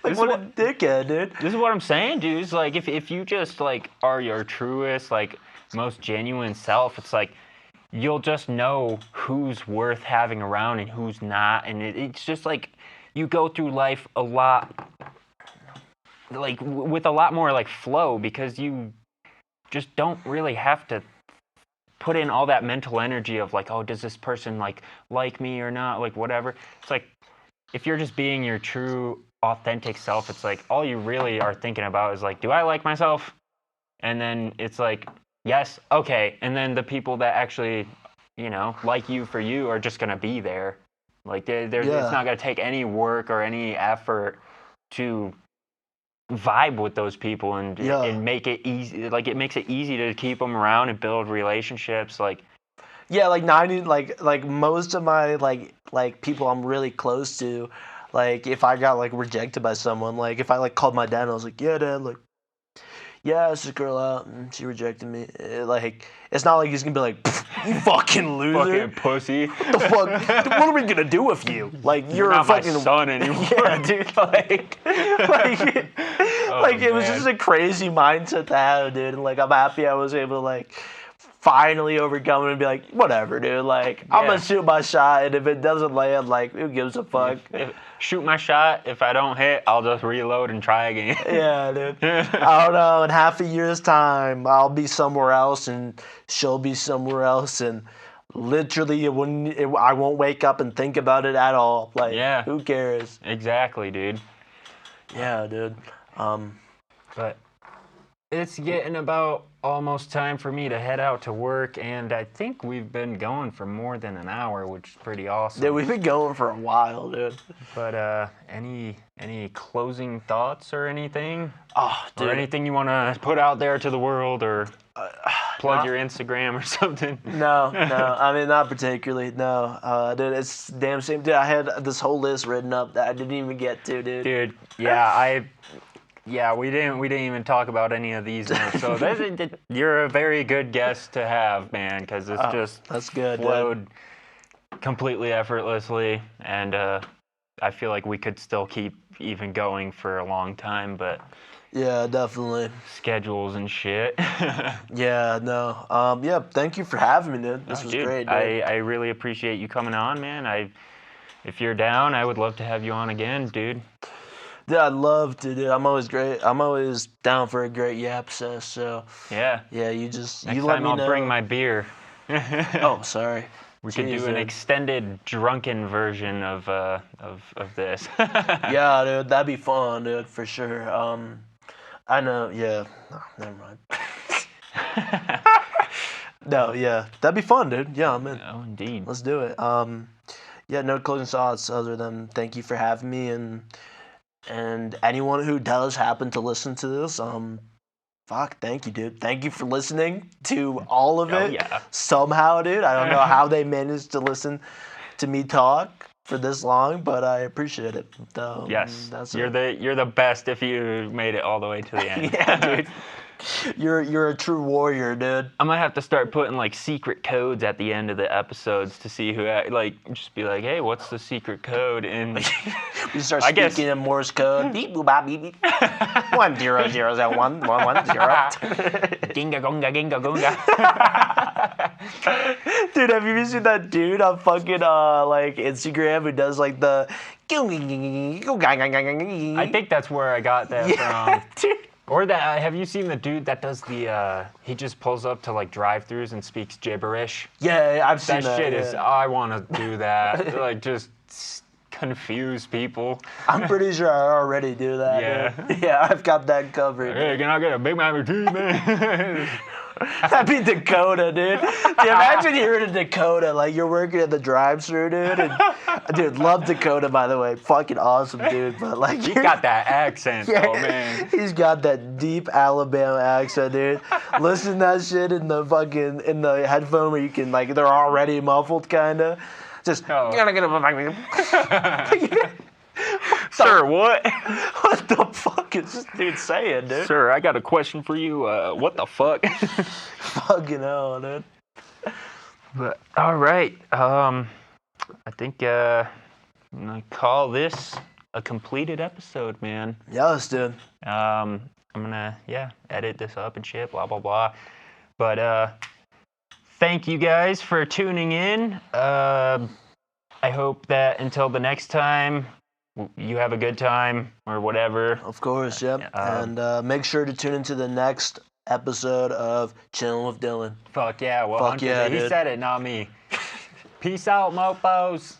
Speaker 2: Like,
Speaker 1: This
Speaker 2: what
Speaker 1: is
Speaker 2: a dickhead, dude.
Speaker 1: This is what I'm saying, dude. It's like if you just like are your truest, like most genuine self, it's like you'll just know who's worth having around and who's not, and it's just like you go through life a lot, like with a lot more like flow because you just don't really have to put in all that mental energy of like, oh, does this person like me or not, like whatever. It's like if you're just being your true authentic self, it's like all you really are thinking about is like, do I like myself? And then it's like, yes, okay. And then the people that actually, like you for you are just gonna be there. Like
Speaker 2: Yeah.
Speaker 1: it's not gonna take any work or any effort to vibe with those people and
Speaker 2: Yeah.
Speaker 1: and make it easy. Like it makes it easy to keep them around and build relationships. Like
Speaker 2: Yeah, like 90, like most of my like people I'm really close to, like if I got like rejected by someone, like if I like called my dad and I was like, yeah, dad, like, yeah, it's this girl out and she rejected me. Like, it's not like he's gonna be like, you fucking loser.
Speaker 1: fucking pussy.
Speaker 2: The fuck? What are we gonna do with you? Like, you're
Speaker 1: not
Speaker 2: a fucking
Speaker 1: my son anymore.
Speaker 2: Yeah, dude. Like, it was
Speaker 1: man.
Speaker 2: just a crazy mindset to have, dude. And like, I'm happy I was able to like finally overcome it and be like, whatever, dude. Like, I'm
Speaker 1: Yeah.
Speaker 2: gonna shoot my shot, and if it doesn't land, like, who gives a fuck?
Speaker 1: Shoot my shot. If I don't hit, I'll just reload and try again.
Speaker 2: Yeah, dude. I don't know. In half a year's time, I'll be somewhere else, and she'll be somewhere else, and literally, I won't wake up and think about it at all. Like,
Speaker 1: Yeah.
Speaker 2: who cares?
Speaker 1: Exactly, dude.
Speaker 2: Yeah, dude.
Speaker 1: But it's getting about almost time for me to head out to work, and I think we've been going for more than an hour, which is pretty awesome.
Speaker 2: Dude, we've been going for a while, dude.
Speaker 1: But any closing thoughts or anything?
Speaker 2: Oh, dude.
Speaker 1: Or anything you want to put out there to the world, or plug
Speaker 2: not-
Speaker 1: your Instagram or something?
Speaker 2: No. I mean, not particularly. No, dude, it's damn shame. Dude, I had this whole list written up that I didn't even get to, dude.
Speaker 1: Dude, yeah, we didn't even talk about any of these now. So you're a very good guest to have, man, because it's just
Speaker 2: That's good, dude.
Speaker 1: flowed completely effortlessly, and I feel like we could still keep even going for a long time, but
Speaker 2: Yeah, definitely.
Speaker 1: schedules and shit.
Speaker 2: Yeah, no. Yeah, thank you for having me, dude. This was
Speaker 1: Dude,
Speaker 2: great, dude.
Speaker 1: I really appreciate you coming on, man. If you're down, I would love to have you on again, dude.
Speaker 2: Dude, I'd love to, dude. I'm always down for a great yap session. So
Speaker 1: Yeah.
Speaker 2: yeah, you just
Speaker 1: Next
Speaker 2: you let
Speaker 1: time
Speaker 2: me
Speaker 1: I'll
Speaker 2: know.
Speaker 1: bring my beer.
Speaker 2: Oh, sorry.
Speaker 1: We could
Speaker 2: Jeez,
Speaker 1: do an
Speaker 2: dude.
Speaker 1: extended drunken version of this.
Speaker 2: Yeah, dude, that'd be fun, dude, for sure. I know. Yeah. Oh, never mind. No, yeah, that'd be fun, dude. Yeah, I'm in.
Speaker 1: Oh, indeed.
Speaker 2: Let's do it. Yeah, no closing thoughts other than thank you for having me, and anyone who does happen to listen to this, thank you, dude. Thank you for listening to all of
Speaker 1: Oh,
Speaker 2: it.
Speaker 1: yeah.
Speaker 2: Somehow, dude. I don't know how they managed to listen to me talk for this long, but I appreciate it.
Speaker 1: Yes,
Speaker 2: that's
Speaker 1: you're
Speaker 2: it.
Speaker 1: the best if you made it all the way to the end.
Speaker 2: Yeah, dude. You're a true warrior, dude.
Speaker 1: I might have to start putting like secret codes at the end of the episodes to see who just be like, hey, what's the secret code? And
Speaker 2: We start
Speaker 1: I
Speaker 2: speaking
Speaker 1: guess-
Speaker 2: in Morse code. Beep boop bop beep beep. 1 0 0 0 1 1 1 0.
Speaker 1: ginga gonga ginga gonga.
Speaker 2: Dude, have you ever seen that dude on fucking like Instagram who does like the
Speaker 1: I think that's where I got that
Speaker 2: yeah,
Speaker 1: from.
Speaker 2: dude.
Speaker 1: Or that, have you seen the dude that does the, he just pulls up to like drive-thrus and speaks gibberish?
Speaker 2: Yeah, I've seen
Speaker 1: That
Speaker 2: that.
Speaker 1: shit
Speaker 2: yeah.
Speaker 1: is, I want to do that. Like, just confuse people.
Speaker 2: I'm pretty sure I already do that.
Speaker 1: Yeah.
Speaker 2: Dude. Yeah, I've got that covered.
Speaker 1: Hey, can I get a Big Mac and cheese, man?
Speaker 2: That'd be Dakota, dude. Dude, imagine you're in Dakota, like you're working at the drive-thru, dude. And, dude, love Dakota, by the way. Fucking awesome, dude. But like,
Speaker 1: He's got that accent,
Speaker 2: yeah,
Speaker 1: though, man.
Speaker 2: he's got that deep Alabama accent, dude. Listen to that shit in the headphone where you can like they're already muffled, kinda. Just
Speaker 1: Oh.
Speaker 2: you gotta get a
Speaker 1: Sir, what?
Speaker 2: What the fuck is this dude saying, dude?
Speaker 1: Sir, I got a question for you. What the fuck?
Speaker 2: Fucking hell, dude.
Speaker 1: But all right, I think I'm gonna call this a completed episode, man.
Speaker 2: Yes, dude.
Speaker 1: I'm gonna edit this up and shit, blah blah blah. But thank you guys for tuning in. I hope that until the next time, you have a good time or whatever.
Speaker 2: Of course, yep. And make sure to tune into the next episode of Chilling with Dylan.
Speaker 1: Fuck yeah, well,
Speaker 2: Fuck yeah,
Speaker 1: he
Speaker 2: dude.
Speaker 1: said it, not me. Peace out, mofos.